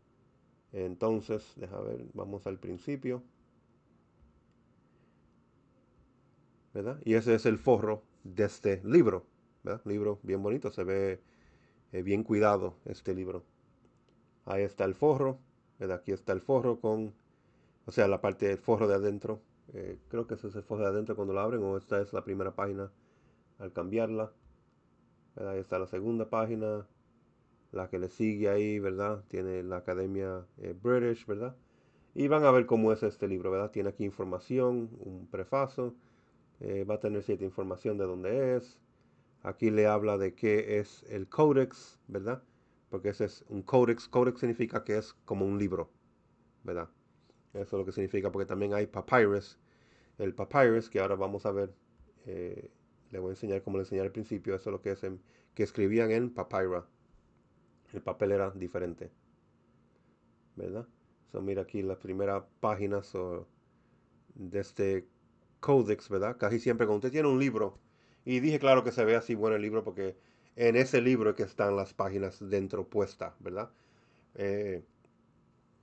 Entonces, deja ver, vamos al principio, ¿verdad? Y ese es el forro de este libro, ¿verdad? Libro bien bonito, se ve bien cuidado este libro. Ahí está el forro, ¿verdad? Aquí está el forro con, o sea, la parte del forro de adentro. Creo que ese es el forro de adentro cuando lo abren, o esta es la primera página al cambiarla, ¿verdad? Ahí está la segunda página, la que le sigue ahí, ¿verdad? Tiene la Academia British, ¿verdad? Y van a ver cómo es este libro, ¿verdad? Tiene aquí información, un prefacio, va a tener cierta información de dónde es. Aquí le habla de qué es el códex, ¿verdad? Porque ese es un códex. Códex significa que es como un libro, ¿verdad? Eso es lo que significa, porque también hay papyrus. El papyrus, que ahora vamos a ver, eh, le voy a enseñar como le enseñé al principio, eso es lo que es que escribían en papyrus. El papel era diferente, ¿verdad? Mira aquí las primeras páginas de este códex, ¿verdad? Casi siempre cuando usted tiene un libro, y dije claro que se ve así bueno el libro porque en ese libro es que están las páginas dentro puestas, ¿verdad? Eh,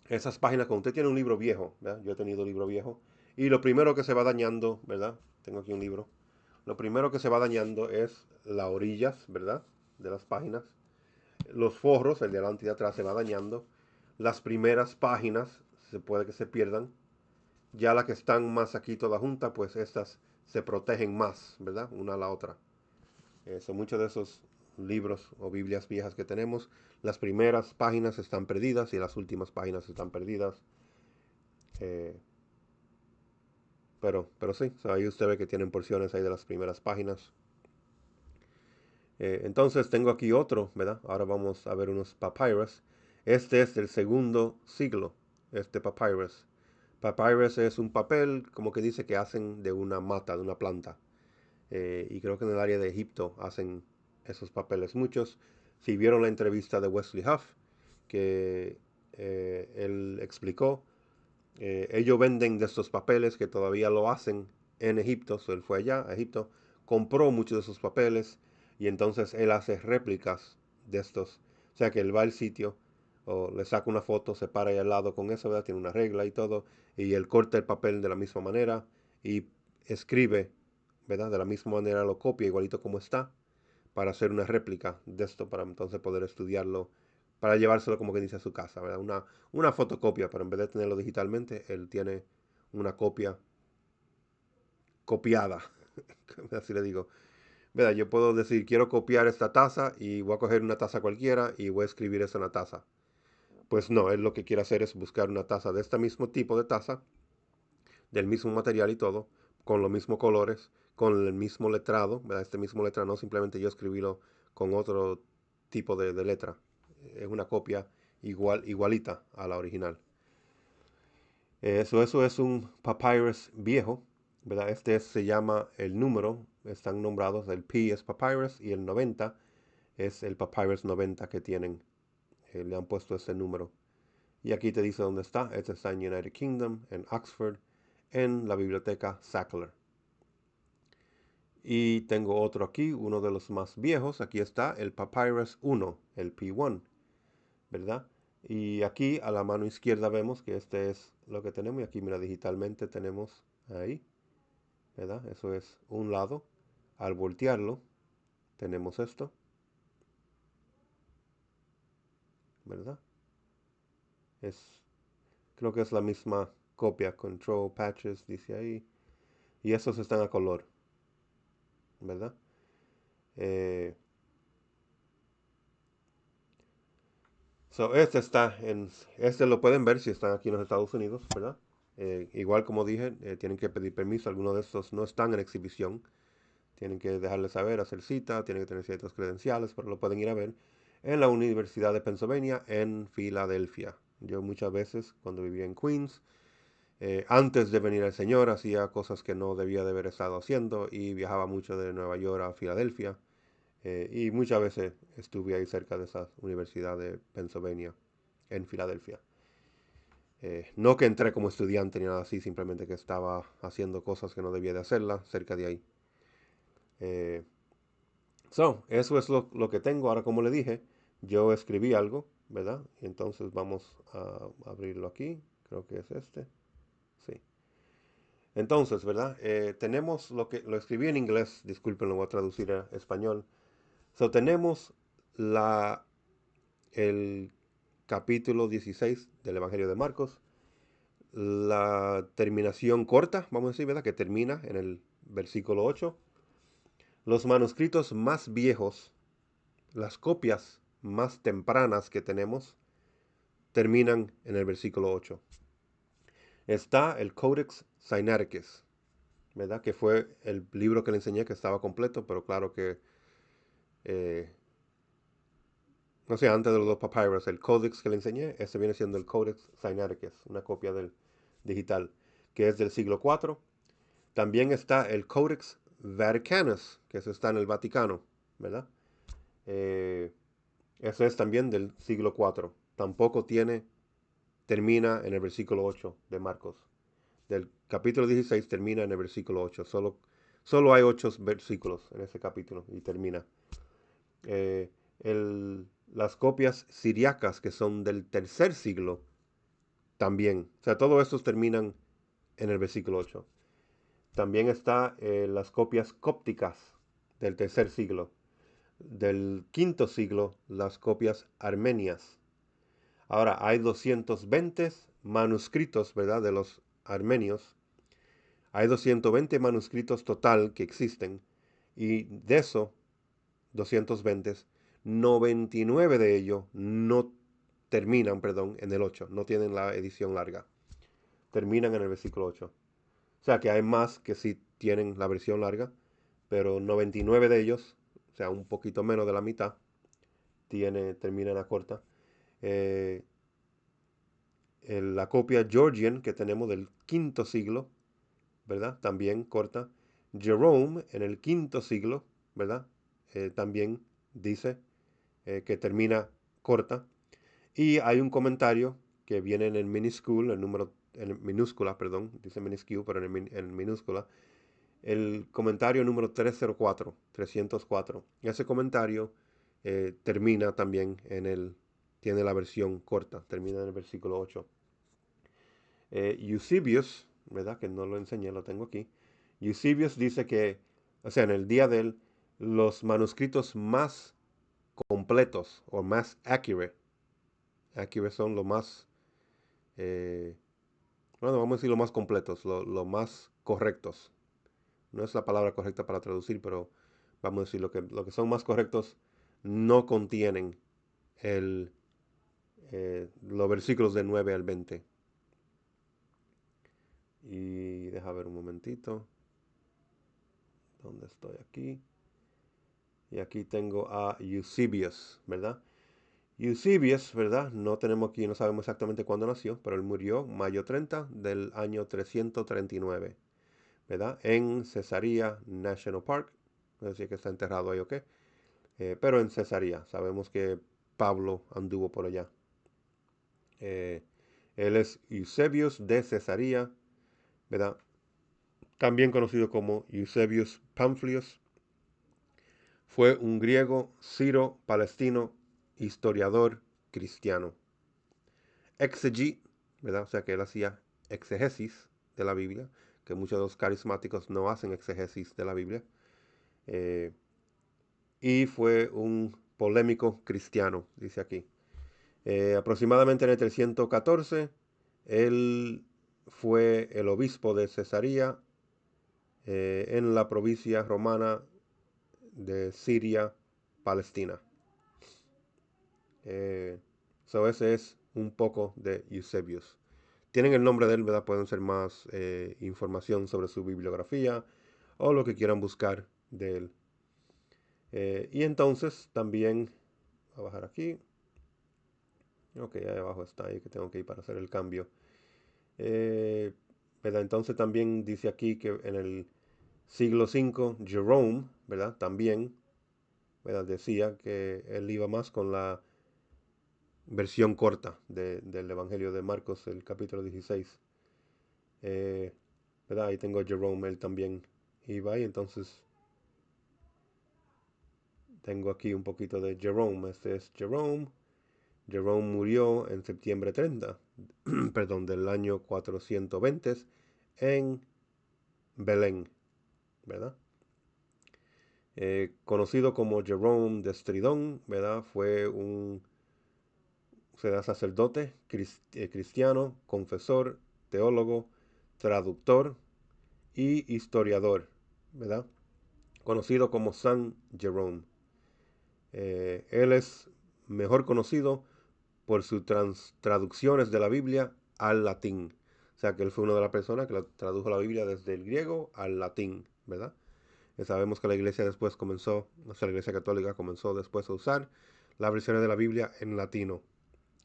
Esas páginas, cuando usted tiene un libro viejo, ¿verdad? Yo he tenido libro viejo, y lo primero que se va dañando, ¿verdad? Tengo aquí un libro. Lo primero que se va dañando es las orillas, ¿verdad? De las páginas. Los forros, el de adelante y de atrás, se va dañando. Las primeras páginas se puede que se pierdan. Ya las que están más aquí todas juntas, pues estas se protegen más, ¿verdad? Una a la otra. Son muchos de esos libros o Biblias viejas que tenemos. Las primeras páginas están perdidas y las últimas páginas están perdidas. Eh, pero sí, ahí usted ve que tienen porciones ahí de las primeras páginas. Entonces tengo aquí otro, ¿verdad? Ahora vamos a ver unos papyrus. Este es del segundo siglo, este papyrus. Papyrus es un papel, como que dice que hacen de una mata, de una planta. Y creo que en el área de Egipto hacen esos papeles muchos. Si vieron la entrevista de Wesley Huff, que él explicó, ellos venden de estos papeles que todavía lo hacen en Egipto. Él fue allá a Egipto, compró muchos de esos papeles y entonces él hace réplicas de estos. O sea que él va al sitio o le saca una foto, se para ahí al lado con eso, ¿verdad? Tiene una regla y todo, y él corta el papel de la misma manera y escribe, ¿verdad? De la misma manera lo copia igualito como está para hacer una réplica de esto, para entonces poder estudiarlo, para llevárselo como que dice a su casa, ¿verdad? Una fotocopia, pero en vez de tenerlo digitalmente, él tiene una copia copiada, así le digo. ¿Verdad? Yo puedo decir, quiero copiar esta taza y voy a coger una taza cualquiera y voy a escribir eso en la taza. Pues no, él lo que quiere hacer es buscar una taza de este mismo tipo de taza, del mismo material y todo, con los mismos colores, con el mismo letrado, ¿verdad? Este mismo letrado, no simplemente yo escribirlo con otro tipo de letra. Es una copia igualita a la original. Eso es un papyrus viejo, ¿verdad? Se llama el número, están nombrados, el P es papyrus y el 90 es el papyrus 90 que tienen, le han puesto ese número. Y aquí te dice dónde está. Este está en United Kingdom, en Oxford, en la biblioteca Sackler. Y tengo otro aquí, uno de los más viejos. Aquí está el Papyrus 1, el P1, ¿verdad? Y aquí a la mano izquierda vemos que este es lo que tenemos. Y aquí, mira, digitalmente tenemos ahí, ¿verdad? Eso es un lado. Al voltearlo, tenemos esto, ¿verdad? Es, creo que es la misma copia. Control Patches, dice ahí. Y esos están a color, ¿verdad? Eh, este lo pueden ver si están aquí en los Estados Unidos, ¿verdad? Igual como dije, tienen que pedir permiso. Algunos de estos no están en exhibición. Tienen que dejarle saber, hacer cita, tienen que tener ciertas credenciales, pero lo pueden ir a ver en la Universidad de Pennsylvania en Filadelfia. Yo muchas veces, cuando vivía en Queens, antes de venir al Señor, hacía cosas que no debía de haber estado haciendo y viajaba mucho de Nueva York a Filadelfia. Y muchas veces estuve ahí cerca de esa Universidad de Pennsylvania en Filadelfia. No que entré como estudiante ni nada así, simplemente que estaba haciendo cosas que no debía de hacerlas cerca de ahí. Eh, Eso es lo que tengo. Ahora, como le dije, yo escribí algo, ¿verdad? Y entonces vamos a abrirlo aquí. Creo que es este. Sí. Entonces, ¿verdad? Tenemos lo que lo escribí en inglés, disculpen, lo voy a traducir a español. Tenemos la, el capítulo 16 del Evangelio de Marcos, la terminación corta, vamos a decir, ¿verdad? Que termina en el versículo 8. Los manuscritos más viejos, las copias más tempranas que tenemos, terminan en el versículo 8. Está el Codex Sinaiticus, ¿verdad? Que fue el libro que le enseñé que estaba completo, pero claro que, eh, no sé, antes de los dos papyrus, el Codex que le enseñé, ese viene siendo el Codex Sinaiticus, una copia del digital, que es del siglo IV. También está el Codex Vaticanus, que eso está en el Vaticano, ¿verdad? Eh, Eso es también del siglo IV. Tampoco termina en el versículo 8 de Marcos. Del capítulo 16 termina en el versículo 8. Solo hay 8 versículos en ese capítulo y termina. Eh, las copias siriacas, que son del tercer siglo, también. O sea, todos estos terminan en el versículo 8. También está las copias cópticas del tercer siglo. Del quinto siglo, las copias armenias. Ahora, hay 220 manuscritos, ¿verdad? De los armenios. Hay 220 manuscritos total que existen. Y de eso, 220, 99 de ellos no terminan, perdón, en el 8. No tienen la edición larga. Terminan en el versículo 8. O sea que hay más que sí tienen la versión larga, pero 99 de ellos, o sea, un poquito menos de la mitad, termina en la corta. Eh, la copia Georgian que tenemos del quinto siglo, ¿verdad? También corta. Jerome en el quinto siglo, ¿verdad? También dice que termina corta. Y hay un comentario que viene en el minúscula, en minúscula, perdón, dice minuscule, pero en minúscula, el comentario número 304. Ese comentario termina también tiene la versión corta, termina en el versículo 8. Eusebius, ¿verdad? Que no lo enseñé, lo tengo aquí. Eusebius dice que, o sea, en el día de él, los manuscritos más completos o más accurate son los más, eh, bueno, vamos a decir los más completos, los más correctos. No es la palabra correcta para traducir, pero vamos a decir lo que son más correctos no contienen los versículos de 9 al 20. Y deja ver un momentito. ¿Dónde estoy aquí? Y aquí tengo a Eusebius, ¿verdad? Eusebius, ¿verdad? No tenemos aquí, no sabemos exactamente cuándo nació, pero él murió mayo 30 del año 339, ¿verdad? En Caesarea National Park. No sé si es que está enterrado ahí o qué. Pero en Caesarea. Sabemos que Pablo anduvo por allá. Eh, Él es Eusebius de Cesarea, ¿verdad? También conocido como Eusebius Pamphilius. Fue un griego, siro-palestino, historiador cristiano. Exegí, ¿verdad? O sea que él hacía exegesis de la Biblia, que muchos de los carismáticos no hacen exegesis de la Biblia. Eh, y fue un polémico cristiano, dice aquí. Aproximadamente en el 314, él fue el obispo de Cesarea en la provincia romana de Siria, Palestina. Ese es un poco de Eusebius. Tienen el nombre de él, ¿verdad? Pueden ser más información sobre su bibliografía o lo que quieran buscar de él. Y entonces también, voy a bajar aquí. Ok, ahí abajo está, ahí que tengo que ir para hacer el cambio. Eh, ¿Verdad? Entonces también dice aquí que en el siglo V, Jerome, ¿verdad? También, ¿verdad? Decía que él iba más con la versión corta del Evangelio de Marcos, el capítulo 16. Eh, ¿Verdad? Ahí tengo a Jerome, él también iba y entonces tengo aquí un poquito de Jerome. Este es Jerome. Jerome murió en septiembre 30, perdón, del año 420 en Belén, ¿verdad? Conocido como Jerome de Stridón, ¿verdad? Fue un sacerdote cristiano, confesor, teólogo, traductor y historiador, ¿verdad? Conocido como San Jerome. Él es mejor conocido por sus traducciones de la Biblia al latín. O sea que él fue una de las personas que tradujo la Biblia desde el griego al latín, ¿verdad? Sabemos que la iglesia después comenzó, o sea, la iglesia católica comenzó después a usar las versiones de la Biblia en latino.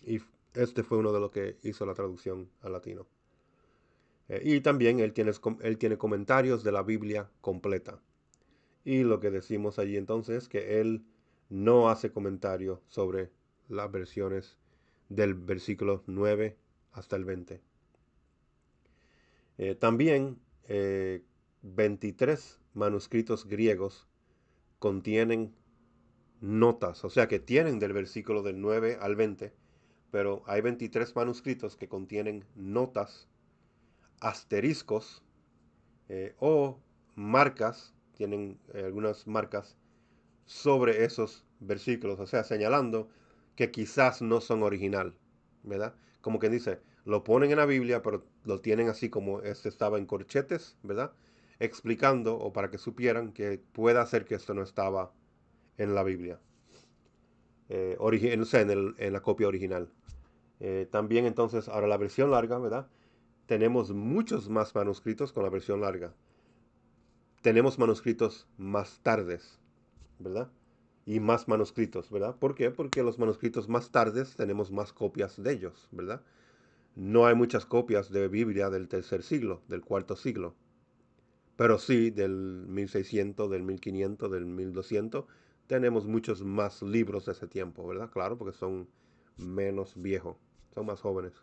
Y este fue uno de los que hizo la traducción al latino. Y también él tiene comentarios de la Biblia completa. Y lo que decimos allí entonces es que él no hace comentario sobre las versiones del versículo 9 hasta el 20. También 23 manuscritos griegos contienen notas, o sea que tienen del versículo del 9 al 20, pero hay 23 manuscritos que contienen notas, asteriscos o marcas, tienen algunas marcas sobre esos versículos, o sea, señalando que quizás no son original, ¿verdad? Como que dice, lo ponen en la Biblia, pero lo tienen así como este estaba en corchetes, ¿verdad? Explicando o para que supieran que pueda ser que esto no estaba en la Biblia, o sea, en la copia original. También entonces, ahora la versión larga, ¿verdad? Tenemos muchos más manuscritos con la versión larga. Tenemos manuscritos más tardes, ¿verdad? Y más manuscritos, ¿verdad? ¿Por qué? Porque los manuscritos más tardes tenemos más copias de ellos, ¿verdad? No hay muchas copias de Biblia del tercer siglo, del cuarto siglo, pero sí del 1600, del 1500, del 1200. Tenemos muchos más libros de ese tiempo, ¿verdad? Claro, porque son menos viejos, son más jóvenes.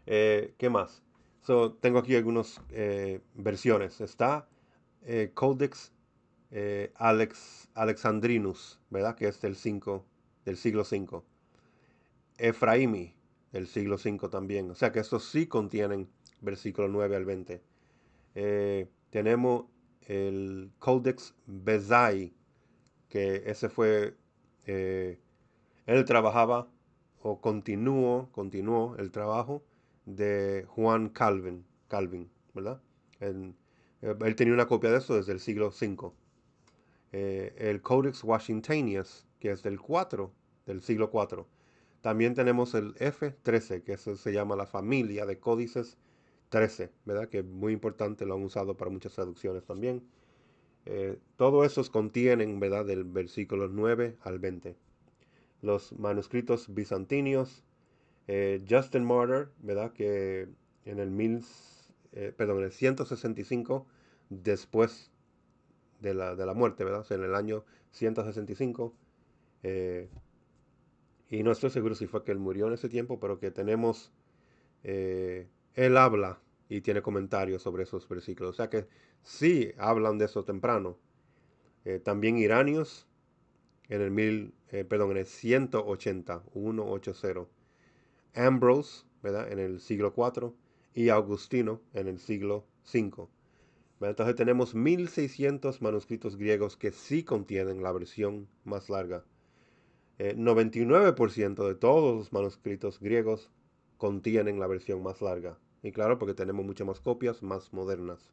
¿Qué más? Tengo aquí algunas versiones. Está Codex Alexandrinus, ¿verdad? Que es del siglo V. Efraimi, del siglo V también. O sea que estos sí contienen versículo 9 al 20. Tenemos el Codex Bezae, que ese fue, eh, él trabajaba o continuó el trabajo de Juan Calvin, ¿verdad? Él, él tenía una copia de eso desde el siglo V. El Codex Washingtonianus, que es del siglo IV. También tenemos el F13, que eso se llama la familia de códices 13, ¿verdad? Que es muy importante, lo han usado para muchas traducciones también. Todo esos contienen, ¿verdad? Del versículo 9 al 20. Los manuscritos bizantinos, Justin Martyr, ¿verdad? Que en en el 165 después de la muerte, ¿verdad? O sea, en el año 165. eh, y no estoy seguro si fue que él murió en ese tiempo, pero que tenemos, él habla y tiene comentarios sobre esos versículos. O sea que sí hablan de eso temprano. También iranios en el 180, 180. Ambrose, ¿verdad? En el siglo IV y Augustino en el siglo V. Entonces tenemos 1600 manuscritos griegos que sí contienen la versión más larga. 99% de todos los manuscritos griegos contienen la versión más larga. Y claro, porque tenemos muchas más copias más modernas.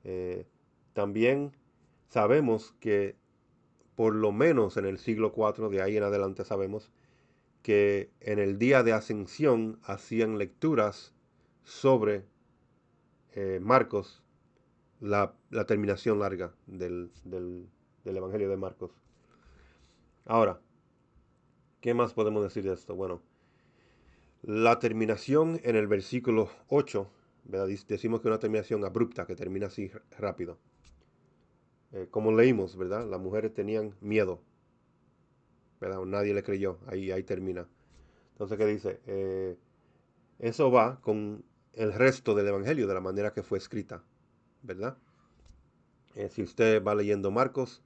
Eh, También sabemos que por lo menos en el siglo IV, de ahí en adelante sabemos que en el día de Ascensión hacían lecturas sobre Marcos la terminación larga del Evangelio de Marcos. Ahora, ¿qué más podemos decir de esto? Bueno, la terminación en el versículo 8, ¿verdad? Decimos que es una terminación abrupta, que termina así rápido. Como leímos, ¿verdad? Las mujeres tenían miedo, ¿verdad? Nadie le creyó, ahí termina. Entonces, ¿qué dice? Eso va con el resto del Evangelio, de la manera que fue escrita, ¿verdad? Si usted va leyendo Marcos,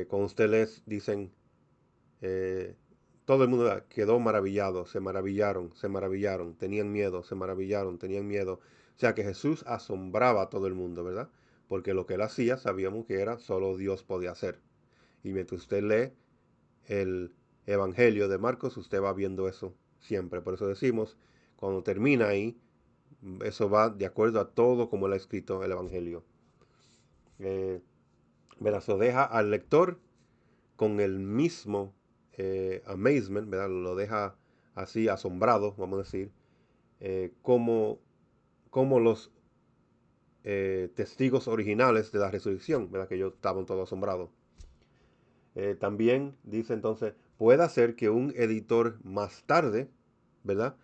cuando usted lee, dicen, eh, todo el mundo quedó maravillado, se maravillaron, tenían miedo, se maravillaron, tenían miedo. O sea que Jesús asombraba a todo el mundo, ¿verdad? Porque lo que él hacía sabíamos que era solo Dios podía hacer. Y mientras usted lee el Evangelio de Marcos, usted va viendo eso siempre. Por eso decimos, cuando termina ahí, eso va de acuerdo a todo como él ha escrito el Evangelio. Eh, ¿Verdad? Eso deja al lector con el mismo amazement, ¿verdad? Lo deja así asombrado, vamos a decir, como, como los testigos originales de la resurrección, ¿verdad? Que ellos estaban todos asombrados. También dice entonces, puede ser que un editor más tarde, ¿verdad?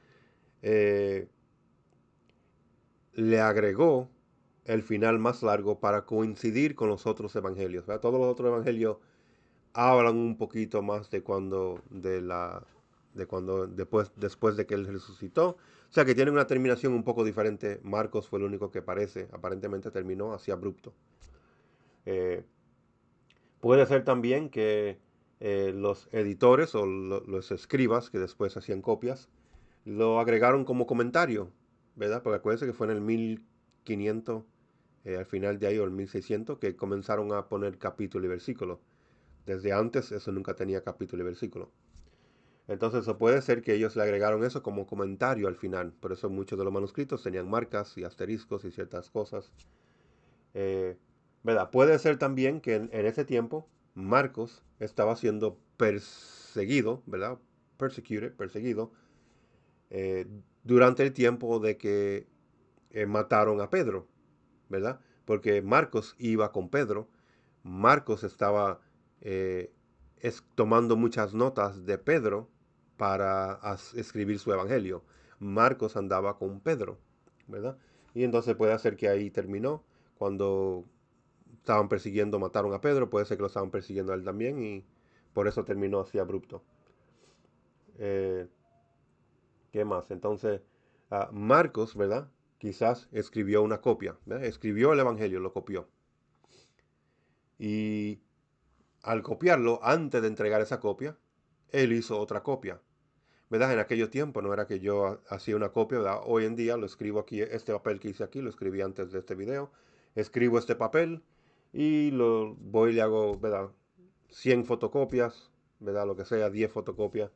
Eh, le agregó el final más largo para coincidir con los otros evangelios, ¿verdad? Todos los otros evangelios hablan un poquito más de cuando después de que él resucitó. O sea que tienen una terminación un poco diferente. Marcos fue el único que parece, aparentemente terminó así abrupto. Eh, Puede ser también que los editores o los escribas que después hacían copias lo agregaron como comentario, ¿verdad? Porque acuérdense que fue en el 1500, al final de ahí, o el 1600, que comenzaron a poner capítulo y versículo. Desde antes eso nunca tenía capítulo y versículo. Entonces eso puede ser que ellos le agregaron eso como comentario al final. Por eso muchos de los manuscritos tenían marcas y asteriscos y ciertas cosas. Eh, ¿Verdad? Puede ser también que en ese tiempo Marcos estaba siendo perseguido, ¿verdad? Perseguido, eh, durante el tiempo de que mataron a Pedro, ¿verdad? Porque Marcos iba con Pedro. Marcos estaba eh, tomando muchas notas de Pedro para escribir su evangelio. Marcos andaba con Pedro, ¿verdad? Y entonces puede ser que ahí terminó. Cuando estaban persiguiendo, mataron a Pedro, puede ser que lo estaban persiguiendo a él también y por eso terminó así abrupto. Eh, ¿Qué más? Entonces, Marcos, ¿verdad? Quizás escribió una copia, ¿verdad? Escribió el evangelio, lo copió. Y al copiarlo, antes de entregar esa copia, él hizo otra copia. ¿Verdad? En aquellos tiempos no era que yo hacía una copia, ¿verdad? Hoy en día lo escribo aquí, este papel que hice aquí, lo escribí antes de este video. Escribo este papel y lo voy y le hago, ¿verdad? 100 fotocopias, ¿verdad? Lo que sea, 10 fotocopias.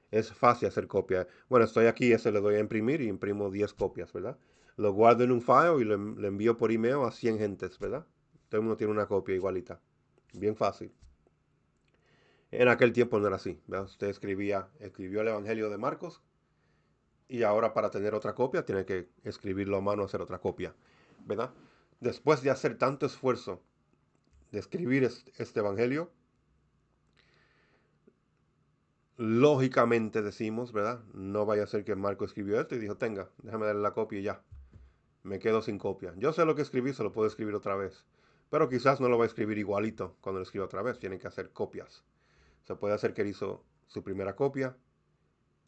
Es fácil hacer copia. Bueno, estoy aquí, ese le doy a imprimir y imprimo 10 copias, ¿verdad? Lo guardo en un file y lo envío por email a 100 gentes, ¿verdad? Todo el mundo tiene una copia igualita. Bien fácil. En aquel tiempo no era así, ¿verdad? Usted escribió el Evangelio de Marcos y ahora para tener otra copia tiene que escribirlo a mano, hacer otra copia, ¿verdad? Después de hacer tanto esfuerzo de escribir este Evangelio, lógicamente decimos, ¿verdad? No vaya a ser que Marco escribió esto y dijo, tenga, déjame darle la copia y ya, me quedo sin copia. Yo sé lo que escribí, se lo puedo escribir otra vez, pero quizás no lo va a escribir igualito cuando lo escriba otra vez, tiene que hacer copias. Se puede hacer que él hizo su primera copia,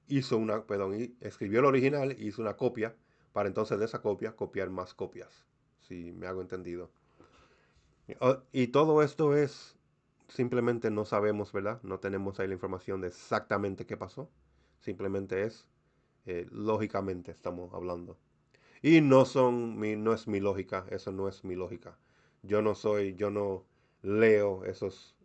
escribió el original y hizo una copia para entonces de esa copia copiar más copias, si me hago entendido. Y todo esto es, simplemente no sabemos, ¿verdad? No tenemos ahí la información de exactamente qué pasó. Simplemente es, lógicamente estamos hablando. Y no es mi lógica, eso no es mi lógica. Yo no leo esos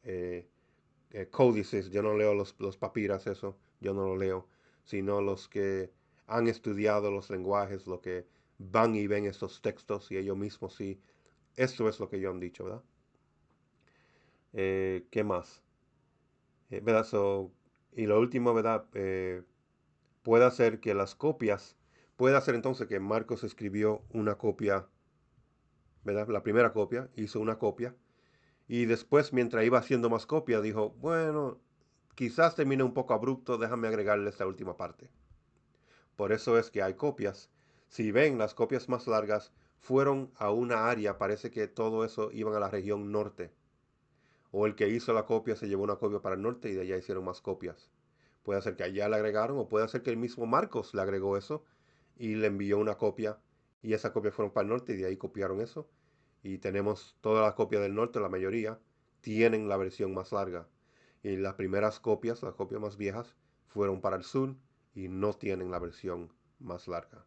códices, yo no leo los papiras, eso, yo no lo leo, sino los que han estudiado los lenguajes, los que van y ven estos textos y ellos mismos sí, esto es lo que ellos han dicho, ¿verdad? ¿Qué más? ¿Verdad? Y lo último, ¿verdad? Puede hacer que las copias, puede hacer entonces que Marcos escribió una copia ¿verdad? La primera copia, hizo una copia. Y después, mientras iba haciendo más copias, dijo, bueno, quizás termine un poco abrupto, déjame agregarle esta última parte. Por eso es que hay copias. Si ven, las copias más largas fueron a una área, parece que todo eso iban a la región norte. O el que hizo la copia se llevó una copia para el norte y de allá hicieron más copias. Puede ser que allá le agregaron o puede ser que el mismo Marcos le agregó eso y le envió una copia y esa copia fueron para el norte y de ahí copiaron eso. Y tenemos todas las copias del norte, la mayoría, tienen la versión más larga. Y las primeras copias, las copias más viejas, fueron para el sur y no tienen la versión más larga.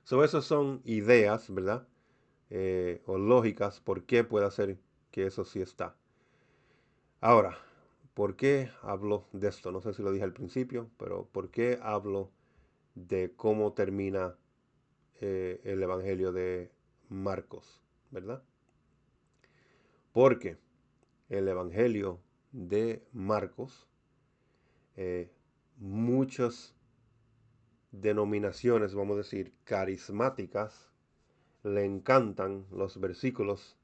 So, esas son ideas, ¿verdad? O lógicas por qué puede ser que eso sí está. Ahora, ¿por qué hablo de esto? No sé si lo dije al principio, pero ¿por qué hablo de cómo termina el Evangelio de Marcos, ¿verdad? Porque el Evangelio de Marcos, eh, muchas denominaciones, vamos a decir, carismáticas, le encantan los versículos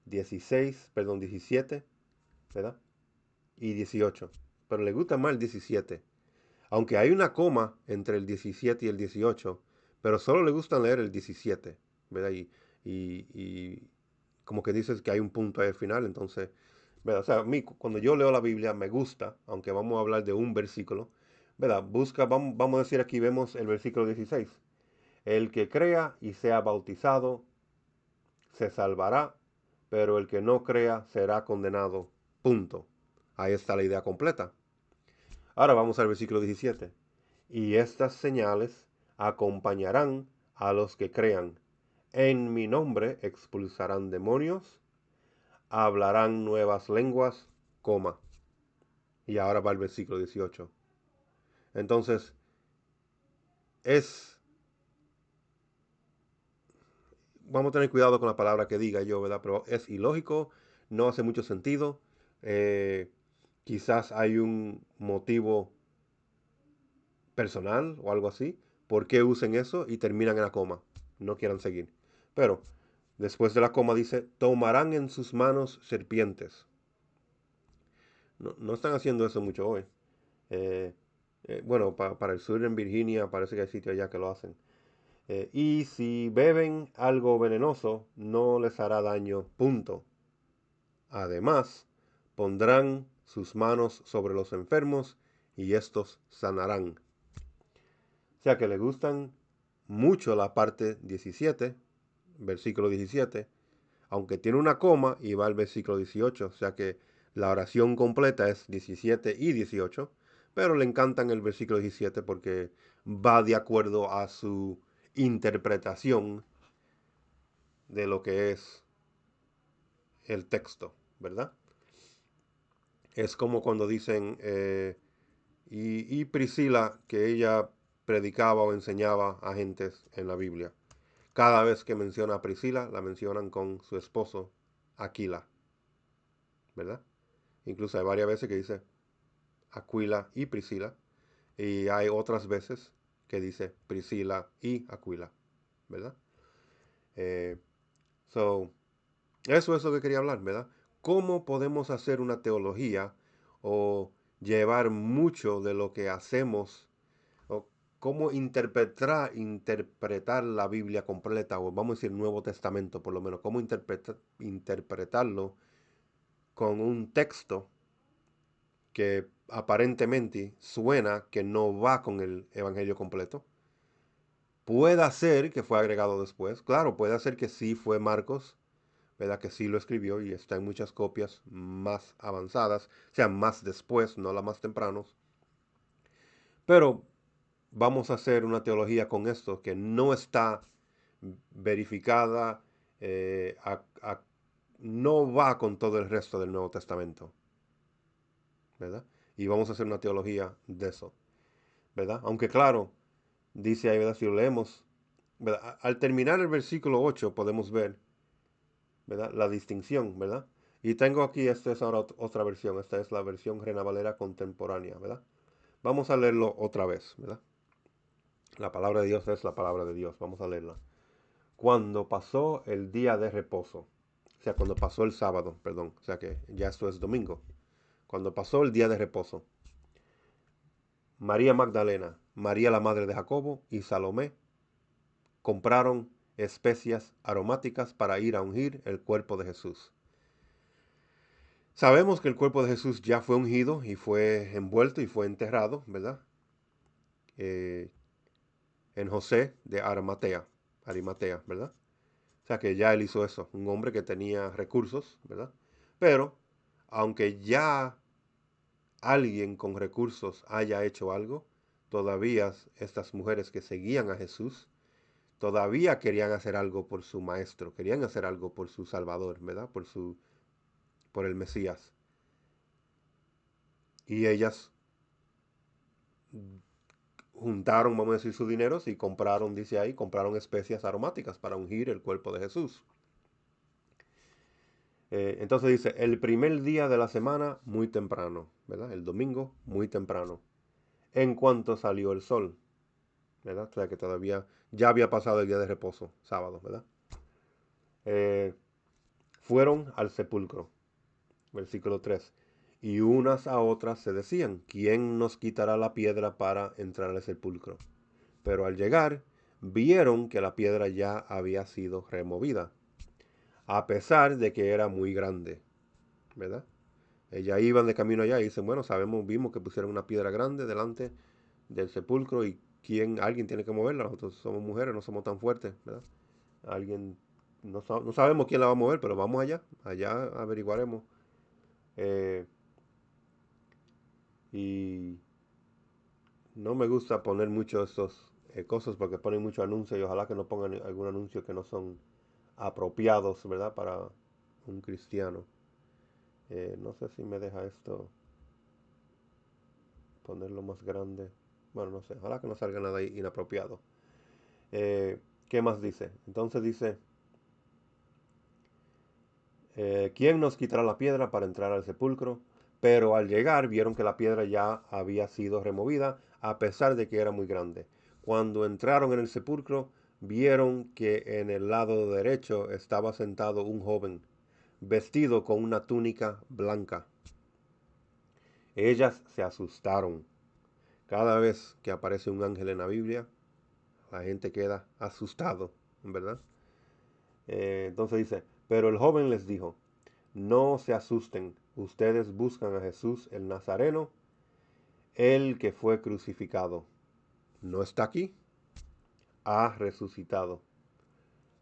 17, ¿verdad? Y 18. Pero le gusta más el 17. Aunque hay una coma entre el 17 y el 18, pero solo le gusta leer el 17, ¿verdad? Y como que dices que hay un punto ahí al final, entonces, ¿verdad? O sea, a mí cuando yo leo la Biblia me gusta, aunque vamos a hablar de un versículo, ¿verdad? Vamos a decir aquí, vemos el versículo 16. El que crea y sea bautizado se salvará, pero el que no crea será condenado. Punto. Ahí está la idea completa. Ahora vamos al versículo 17. Y estas señales acompañarán a los que crean. En mi nombre expulsarán demonios, hablarán nuevas lenguas, coma. Y ahora va el versículo 18. Entonces, es, vamos a tener cuidado con la palabra que diga yo, ¿verdad? Pero es ilógico, no hace mucho sentido. Eh, Quizás hay un motivo personal o algo así. ¿Por qué usen eso y terminan en la coma? No quieran seguir. Pero después de la coma dice, tomarán en sus manos serpientes. No, no están haciendo eso mucho hoy. Eh, bueno, para el sur en Virginia parece que hay sitios allá que lo hacen. Y si beben algo venenoso, no les hará daño. Punto. Además, pondrán sus manos sobre los enfermos y estos sanarán. O sea que le gustan mucho la parte 17, versículo 17, aunque tiene una coma y va al versículo 18, o sea que la oración completa es 17 y 18, pero le encantan el versículo 17 porque va de acuerdo a su interpretación de lo que es el texto, ¿verdad? Es como cuando dicen, y Priscila, que ella predicaba o enseñaba a gentes en la Biblia. Cada vez que menciona a Priscila, la mencionan con su esposo, Aquila, ¿verdad? Incluso hay varias veces que dice Aquila y Priscila, y hay otras veces que dice Priscila y Aquila, ¿verdad? Eh, so, eso es lo que quería hablar, ¿verdad? ¿Cómo podemos hacer una teología o llevar mucho de lo que hacemos o cómo interpretar la Biblia completa, o vamos a decir Nuevo Testamento por lo menos, cómo interpretarlo con un texto que aparentemente suena que no va con el Evangelio completo? Puede ser que fue agregado después, claro, puede ser que sí fue Marcos, ¿verdad? Que sí lo escribió y está en muchas copias más avanzadas, o sea, más después, no las más tempranos. Pero vamos a hacer una teología con esto que no está verificada, eh, a- a- no va con todo el resto del Nuevo Testamento, ¿verdad? Y vamos a hacer una teología de eso, ¿verdad? Aunque claro, dice ahí, ¿verdad? Si lo leemos, ¿verdad? Al terminar el versículo 8 podemos ver, ¿verdad? La distinción, ¿verdad? Y tengo aquí, esta es ahora otra versión, esta es la versión Reina Valera contemporánea, ¿verdad? Vamos a leerlo otra vez, ¿verdad? La palabra de Dios es la palabra de Dios, vamos a leerla. cuando pasó el día de reposo. O sea, cuando pasó el sábado, perdón. O sea que ya esto es domingo. Cuando pasó el día de reposo. María Magdalena, María la madre de Jacobo y Salomé compraron especias aromáticas para ir a ungir el cuerpo de Jesús. Sabemos que el cuerpo de Jesús ya fue ungido y fue envuelto y fue enterrado, ¿verdad? Eh, en José de Arimatea, ¿verdad? O sea que ya él hizo eso, un hombre que tenía recursos, ¿verdad? Pero, aunque ya alguien con recursos haya hecho algo, todavía estas mujeres que seguían a Jesús, todavía querían hacer algo por su maestro, querían hacer algo por su Salvador, ¿verdad? Por el Mesías. Y ellas juntaron, vamos a decir, sus dineros y compraron, dice ahí, compraron especias aromáticas para ungir el cuerpo de Jesús. Entonces dice, el primer día de la semana, muy temprano, ¿verdad? El domingo, muy temprano. En cuanto salió el sol, ¿verdad? O sea que todavía ya había pasado el día de reposo, sábado, ¿verdad? Eh, fueron al sepulcro, versículo 3. Y unas a otras se decían, ¿quién nos quitará la piedra para entrar al sepulcro? Pero al llegar, vieron que la piedra ya había sido removida, a pesar de que era muy grande, ¿verdad? Ellas iban de camino allá y dicen, bueno, vimos que pusieron una piedra grande delante del sepulcro y alguien tiene que moverla. Nosotros somos mujeres, no somos tan fuertes, ¿verdad? Alguien, no sabemos quién la va a mover, pero vamos allá averiguaremos. Eh, y no me gusta poner mucho estos cosas porque ponen mucho anuncio y ojalá que no pongan algún anuncio que no son apropiados, ¿verdad? Para un cristiano. No sé si me deja esto ponerlo más grande. Bueno, no sé, ojalá que no salga nada inapropiado. Eh, ¿Qué más dice? Entonces dice, ¿quién nos quitará la piedra para entrar al sepulcro? Pero al llegar vieron que la piedra ya había sido removida, a pesar de que era muy grande. Cuando entraron en el sepulcro, vieron que en el lado derecho estaba sentado un joven, vestido con una túnica blanca. Ellas se asustaron. Cada vez que aparece un ángel en la Biblia, la gente queda asustado, ¿verdad? Entonces dice, pero el joven les dijo, no se asusten, ustedes buscan a Jesús el Nazareno, el que fue crucificado. No está aquí, ha resucitado.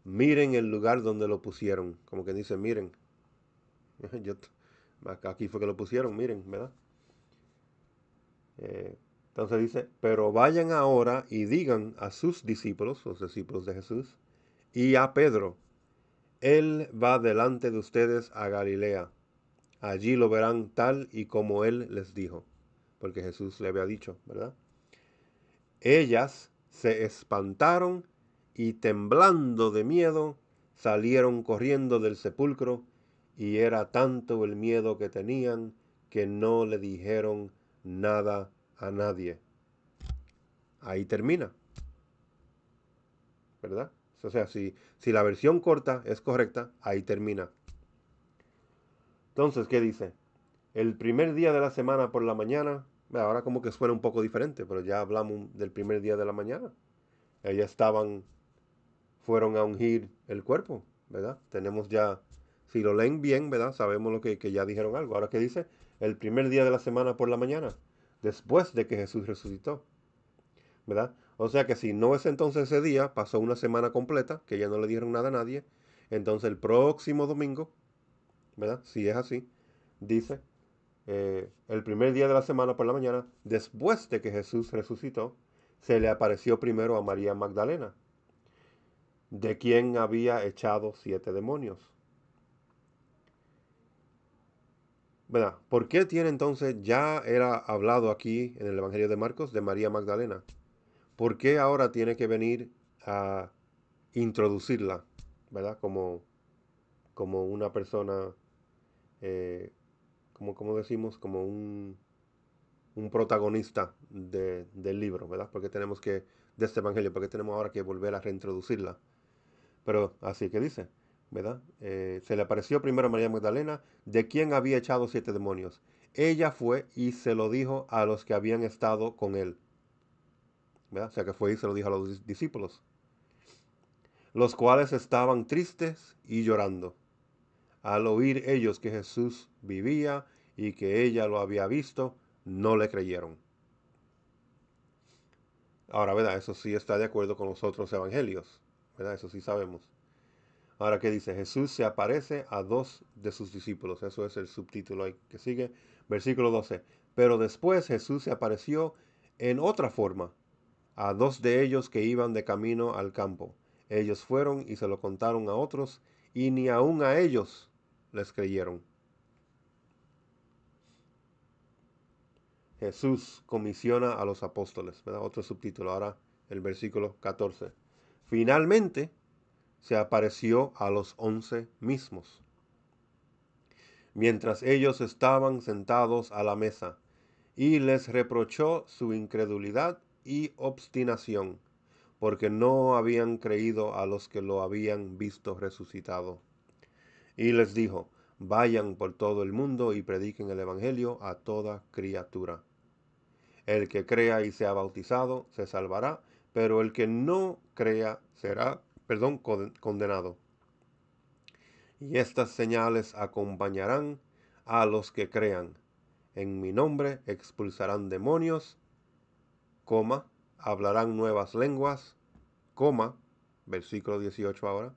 Miren el lugar donde lo pusieron, como que dice, miren, yo, aquí fue que lo pusieron, miren, ¿verdad? Eh, entonces dice, pero vayan ahora y digan a sus discípulos, los discípulos de Jesús, y a Pedro, él va delante de ustedes a Galilea. Allí lo verán tal y como él les dijo, porque Jesús le había dicho, ¿verdad? Ellas se espantaron y temblando de miedo salieron corriendo del sepulcro y era tanto el miedo que tenían que no le dijeron nada a nadie. Ahí termina, ¿verdad? O sea, si la versión corta es correcta, ahí termina. Entonces, ¿qué dice? El primer día de la semana por la mañana, ahora como que suena un poco diferente, pero ya hablamos del primer día de la mañana. Ellas fueron a ungir el cuerpo, ¿verdad? Tenemos ya, si lo leen bien, ¿verdad? Sabemos que ya dijeron algo. Ahora, ¿qué dice? El primer día de la semana por la mañana, después de que Jesús resucitó, ¿verdad? O sea que si no es entonces ese día, pasó una semana completa, que ya no le dieron nada a nadie. Entonces el próximo domingo, ¿verdad? Si es así, dice el primer día de la semana por la mañana, después de que Jesús resucitó, se le apareció primero a María Magdalena, de quien había echado 7 demonios. ¿Verdad? ¿Por qué tiene entonces, ya era hablado aquí en el Evangelio de Marcos de María Magdalena? ¿Por qué ahora tiene que venir a introducirla, ¿verdad? Como una persona, eh, como decimos, como un protagonista del libro, ¿verdad? Porque tenemos que, de este evangelio, porque tenemos ahora que volver a reintroducirla. Pero así que dice, ¿verdad? Se le apareció primero a María Magdalena, de quien había echado 7 demonios. Ella fue y se lo dijo a los que habían estado con él, ¿verdad? O sea que fue y se lo dijo a los discípulos, los cuales estaban tristes y llorando. Al oír ellos que Jesús vivía y que ella lo había visto, no le creyeron. Ahora, ¿verdad? Eso sí está de acuerdo con los otros evangelios, ¿verdad? Eso sí sabemos. Ahora, ¿qué dice? Jesús se aparece a 2 de sus discípulos. Eso es el subtítulo ahí que sigue. Versículo 12. Pero después Jesús se apareció en otra forma a 2 de ellos que iban de camino al campo. Ellos fueron y se lo contaron a otros y ni aun a ellos les creyeron. Jesús comisiona a los apóstoles, ¿verdad? Otro subtítulo, ahora el versículo 14. Finalmente se apareció a los 11 mismos, mientras ellos estaban sentados a la mesa, y les reprochó su incredulidad y obstinación, porque no habían creído a los que lo habían visto resucitado. Y les dijo, vayan por todo el mundo y prediquen el Evangelio a toda criatura. El que crea y sea bautizado se salvará, pero el que no crea será, condenado. Y estas señales acompañarán a los que crean. En mi nombre expulsarán demonios, coma, hablarán nuevas lenguas, coma, versículo 18 ahora,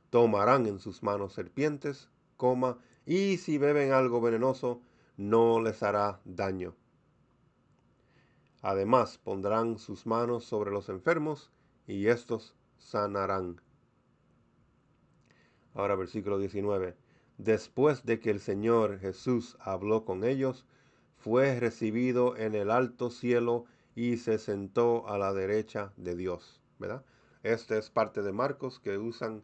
tomarán en sus manos serpientes, coma, y si beben algo venenoso, no les hará daño. Además, pondrán sus manos sobre los enfermos y éstos sanarán. Ahora versículo 19. Después de que el Señor Jesús habló con ellos, fue recibido en el alto cielo y se sentó a la derecha de Dios, ¿verdad? Esta es parte de Marcos que usaban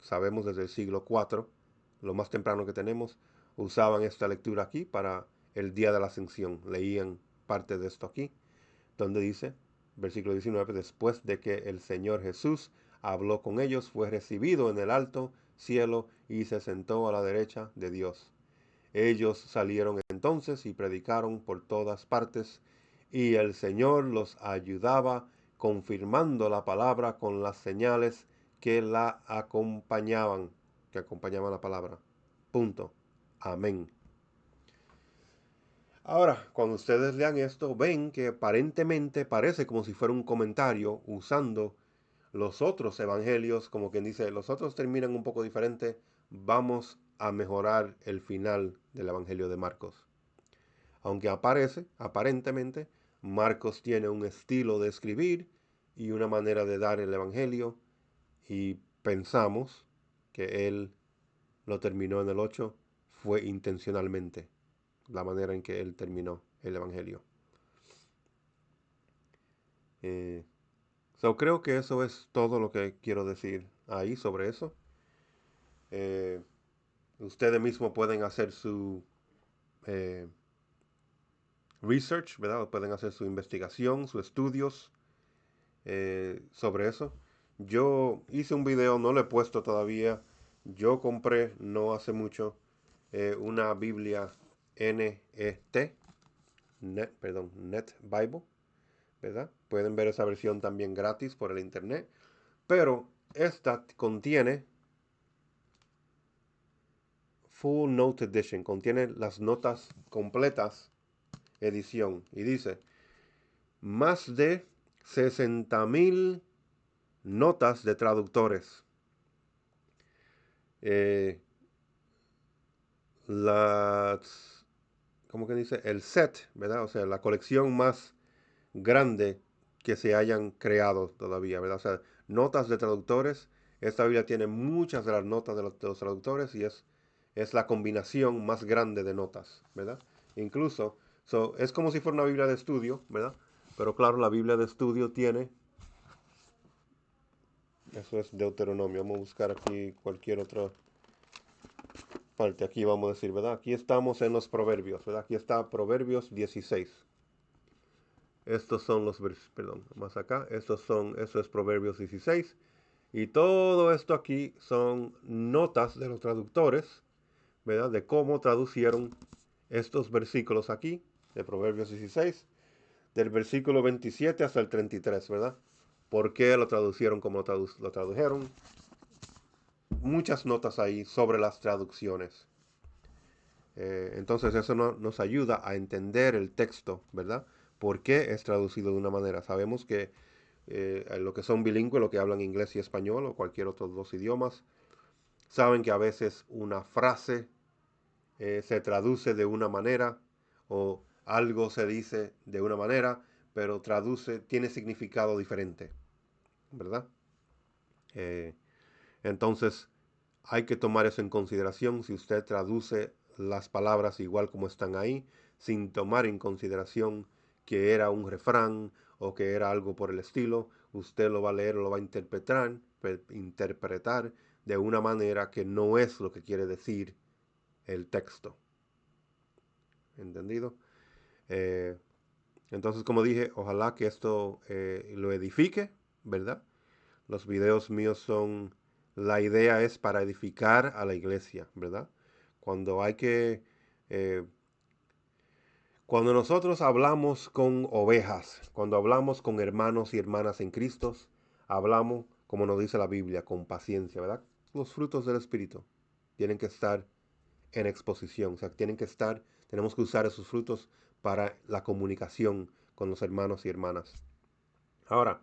sabemos desde el siglo IV, lo más temprano que tenemos, usaban esta lectura aquí para el día de la ascensión. Leían parte de esto aquí, donde dice, versículo 19, después de que el Señor Jesús habló con ellos, fue recibido en el alto cielo y se sentó a la derecha de Dios. Ellos salieron entonces y predicaron por todas partes, y el Señor los ayudaba, confirmando la palabra con las señales que la acompañaban, que acompañaban la palabra. Punto. Amén. Ahora, cuando ustedes lean esto, ven que aparentemente parece como si fuera un comentario usando los otros evangelios, como quien dice, los otros terminan un poco diferente, vamos a mejorar el final del evangelio de Marcos. Aunque aparentemente, Marcos tiene un estilo de escribir y una manera de dar el evangelio, y pensamos que él lo terminó en el 8 fue intencionalmente la manera en que él terminó el evangelio. Creo que eso es todo lo que quiero decir ahí sobre eso. Eh, Ustedes mismos pueden hacer su eh, research, ¿verdad? Pueden hacer su investigación, sus estudios sobre eso. Yo hice un video, no lo he puesto todavía. Yo compré no hace mucho una Biblia NET, Net Bible, ¿verdad? Pueden ver esa versión también gratis por el internet. Pero esta contiene Full Note Edition, contiene las notas completas edición. Y dice, más de 60,000 notas de traductores. Eh, las, ¿Cómo que dice? El set, ¿verdad? O sea, la colección más grande que se hayan creado todavía, ¿verdad? O sea, notas de traductores. Esta Biblia tiene muchas de las notas de los traductores y es la combinación más grande de notas, ¿verdad? Incluso, es como si fuera una Biblia de estudio, ¿verdad? Pero claro, la Biblia de estudio tiene, eso es Deuteronomio, vamos a buscar aquí cualquier otra parte, aquí vamos a decir, ¿verdad? Aquí estamos en los Proverbios, ¿verdad? Aquí está Proverbios 16. Estos son los, perdón, más acá, eso es Proverbios 16. Y todo esto aquí son notas de los traductores, ¿verdad? De cómo traducieron estos versículos aquí, de Proverbios 16, del versículo 27 hasta el 33, ¿verdad? ¿Por qué lo traducieron como lo tradujeron? Muchas notas ahí sobre las traducciones. Entonces eso nos ayuda a entender el texto, ¿verdad? ¿Por qué es traducido de una manera? Sabemos que lo que son bilingües, lo que hablan inglés y español o cualquier otro dos idiomas, saben que a veces una frase se traduce de una manera o algo se dice de una manera, pero tiene significado diferente, ¿verdad? Eh, entonces hay que tomar eso en consideración si usted traduce las palabras igual como están ahí, sin tomar en consideración que era un refrán o que era algo por el estilo, usted lo va a leer o lo va a interpretar de una manera que no es lo que quiere decir el texto. ¿Entendido? Eh, entonces, como dije, ojalá que esto lo edifique, ¿verdad? Los videos míos son, la idea es para edificar a la iglesia, ¿verdad? Cuando hay que, eh, cuando nosotros hablamos con ovejas, cuando hablamos con hermanos y hermanas en Cristo, hablamos, como nos dice la Biblia, con paciencia, ¿verdad? Los frutos del Espíritu tienen que estar en exposición, o sea, tenemos que usar esos frutos para la comunicación con los hermanos y hermanas. Ahora,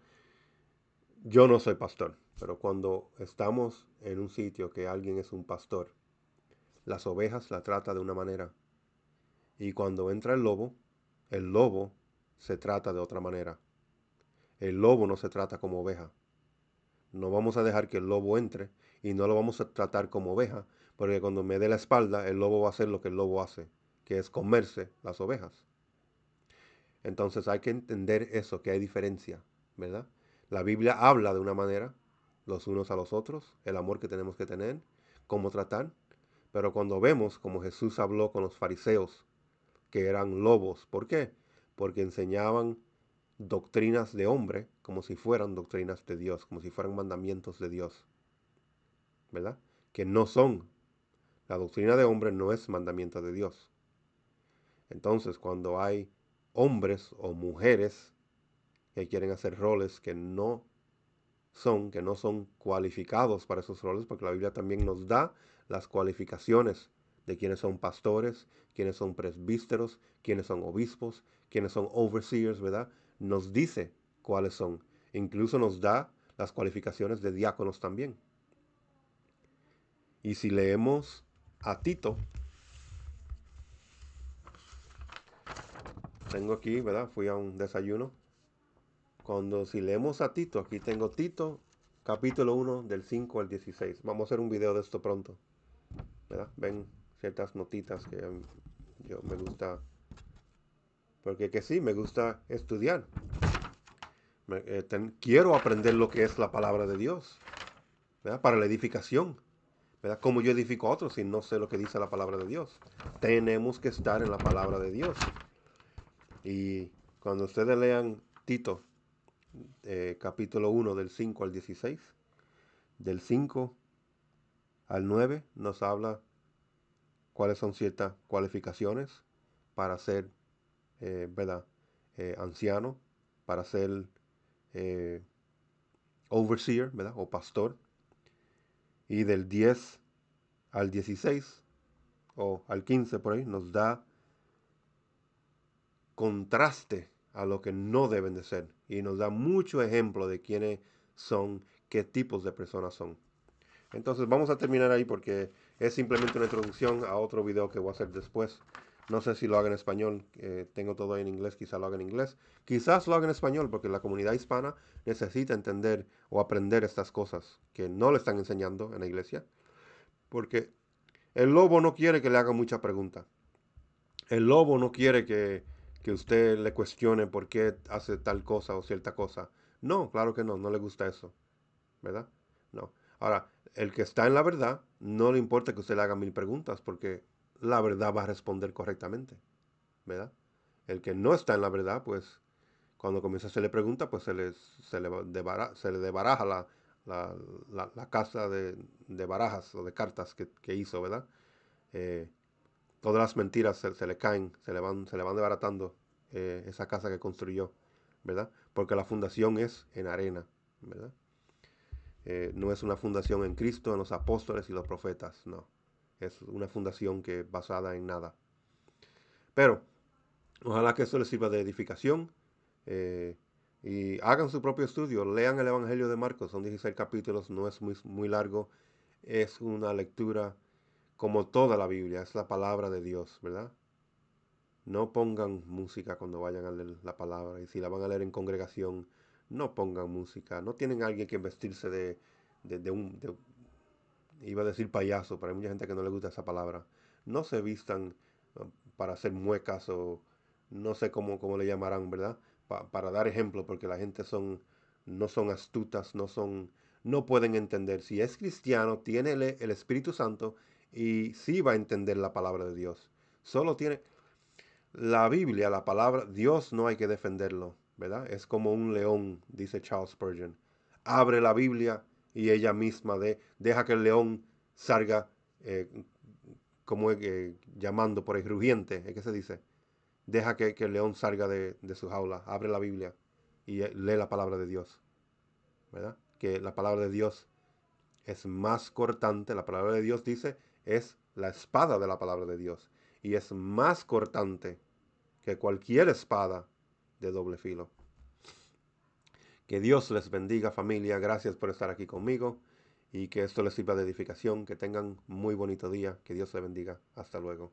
yo no soy pastor, pero cuando estamos en un sitio que alguien es un pastor, las ovejas la trata de una manera. Y cuando entra el lobo se trata de otra manera. El lobo no se trata como oveja. No vamos a dejar que el lobo entre y no lo vamos a tratar como oveja, porque cuando me dé la espalda, el lobo va a hacer lo que el lobo hace, que es comerse las ovejas. Entonces hay que entender eso, que hay diferencia, ¿verdad? La Biblia habla de una manera, los unos a los otros, el amor que tenemos que tener, cómo tratar, pero cuando vemos como Jesús habló con los fariseos, que eran lobos, ¿por qué? Porque enseñaban doctrinas de hombre como si fueran doctrinas de Dios, como si fueran mandamientos de Dios, ¿verdad? Que no son. La doctrina de hombre no es mandamiento de Dios. Entonces, cuando hay hombres o mujeres que quieren hacer roles que no son cualificados para esos roles, porque la Biblia también nos da las cualificaciones de quienes son pastores, quienes son presbíteros, quienes son obispos, quienes son overseers, ¿verdad? Nos dice cuáles son. Incluso nos da las cualificaciones de diáconos también. Y si leemos a Tito, tengo aquí, ¿verdad? Fui a un desayuno. Si leemos a Tito, aquí tengo Tito, capítulo 1, del 5 al 16. Vamos a hacer un video de esto pronto, ¿verdad? Ven ciertas notitas que yo me gusta, porque que sí, me gusta estudiar. Quiero aprender lo que es la palabra de Dios, ¿verdad? Para la edificación, ¿verdad? ¿Cómo yo edifico a otros si no sé lo que dice la palabra de Dios? Tenemos que estar en la palabra de Dios. Y cuando ustedes lean Tito, capítulo 1, del 5 al 16, del 5 al 9 nos habla cuáles son ciertas cualificaciones para ser, ¿verdad? Anciano, para ser eh, overseer, ¿verdad? O pastor. Y del 10 al 16 o al 15 por ahí nos da contraste a lo que no deben de ser. Y nos da mucho ejemplo de quiénes son, qué tipos de personas son. Entonces vamos a terminar ahí porque es simplemente una introducción a otro video que voy a hacer después. No sé si lo haga en español, tengo todo ahí en inglés, quizás lo haga en inglés. Quizás lo haga en español porque la comunidad hispana necesita entender o aprender estas cosas que no le están enseñando en la iglesia. Porque el lobo no quiere que le haga mucha pregunta. El lobo no quiere que usted le cuestione por qué hace tal cosa o cierta cosa. No, claro que no, no le gusta eso, ¿verdad? No. Ahora, el que está en la verdad, no le importa que usted le haga 1000 preguntas, porque la verdad va a responder correctamente, ¿verdad? El que no está en la verdad, pues, cuando comienza a hacerle preguntas, pues se le desbaraja la, la casa de barajas o de cartas que hizo, ¿verdad? Eh, Todas las mentiras se le caen, se le van desbaratando esa casa que construyó, ¿verdad? Porque la fundación es en arena, ¿verdad? No es una fundación en Cristo, en los apóstoles y los profetas, no. Es una fundación que es basada en nada. Pero ojalá que eso les sirva de edificación eh, y hagan su propio estudio. Lean el Evangelio de Marcos, son 16 capítulos, no es muy largo. Es una lectura como toda la Biblia, es la palabra de Dios, ¿verdad? No pongan música cuando vayan a leer la palabra. Y si la van a leer en congregación, no pongan música. No tienen a alguien que vestirse de un, iba a decir payaso, pero hay mucha gente que no le gusta esa palabra. No se vistan para hacer muecas o no sé cómo le llamarán, ¿verdad? Para dar ejemplo, porque la gente no son astutas, no pueden entender. Si es cristiano, tiene el Espíritu Santo y sí va a entender la palabra de Dios. Solo tiene, la Biblia, la palabra, Dios no hay que defenderlo, ¿verdad? Es como un león, dice Charles Spurgeon. Abre la Biblia y ella misma deja que el león salga, como llamando por el rugiente, ¿es que se dice? Deja que el león salga de su jaula, abre la Biblia y lee la palabra de Dios, ¿verdad? Que la palabra de Dios es más cortante, la palabra de Dios dice, es la espada de la palabra de Dios y es más cortante que cualquier espada de doble filo. Que Dios les bendiga, familia. Gracias por estar aquí conmigo y que esto les sirva de edificación. Que tengan muy bonito día. Que Dios les bendiga. Hasta luego.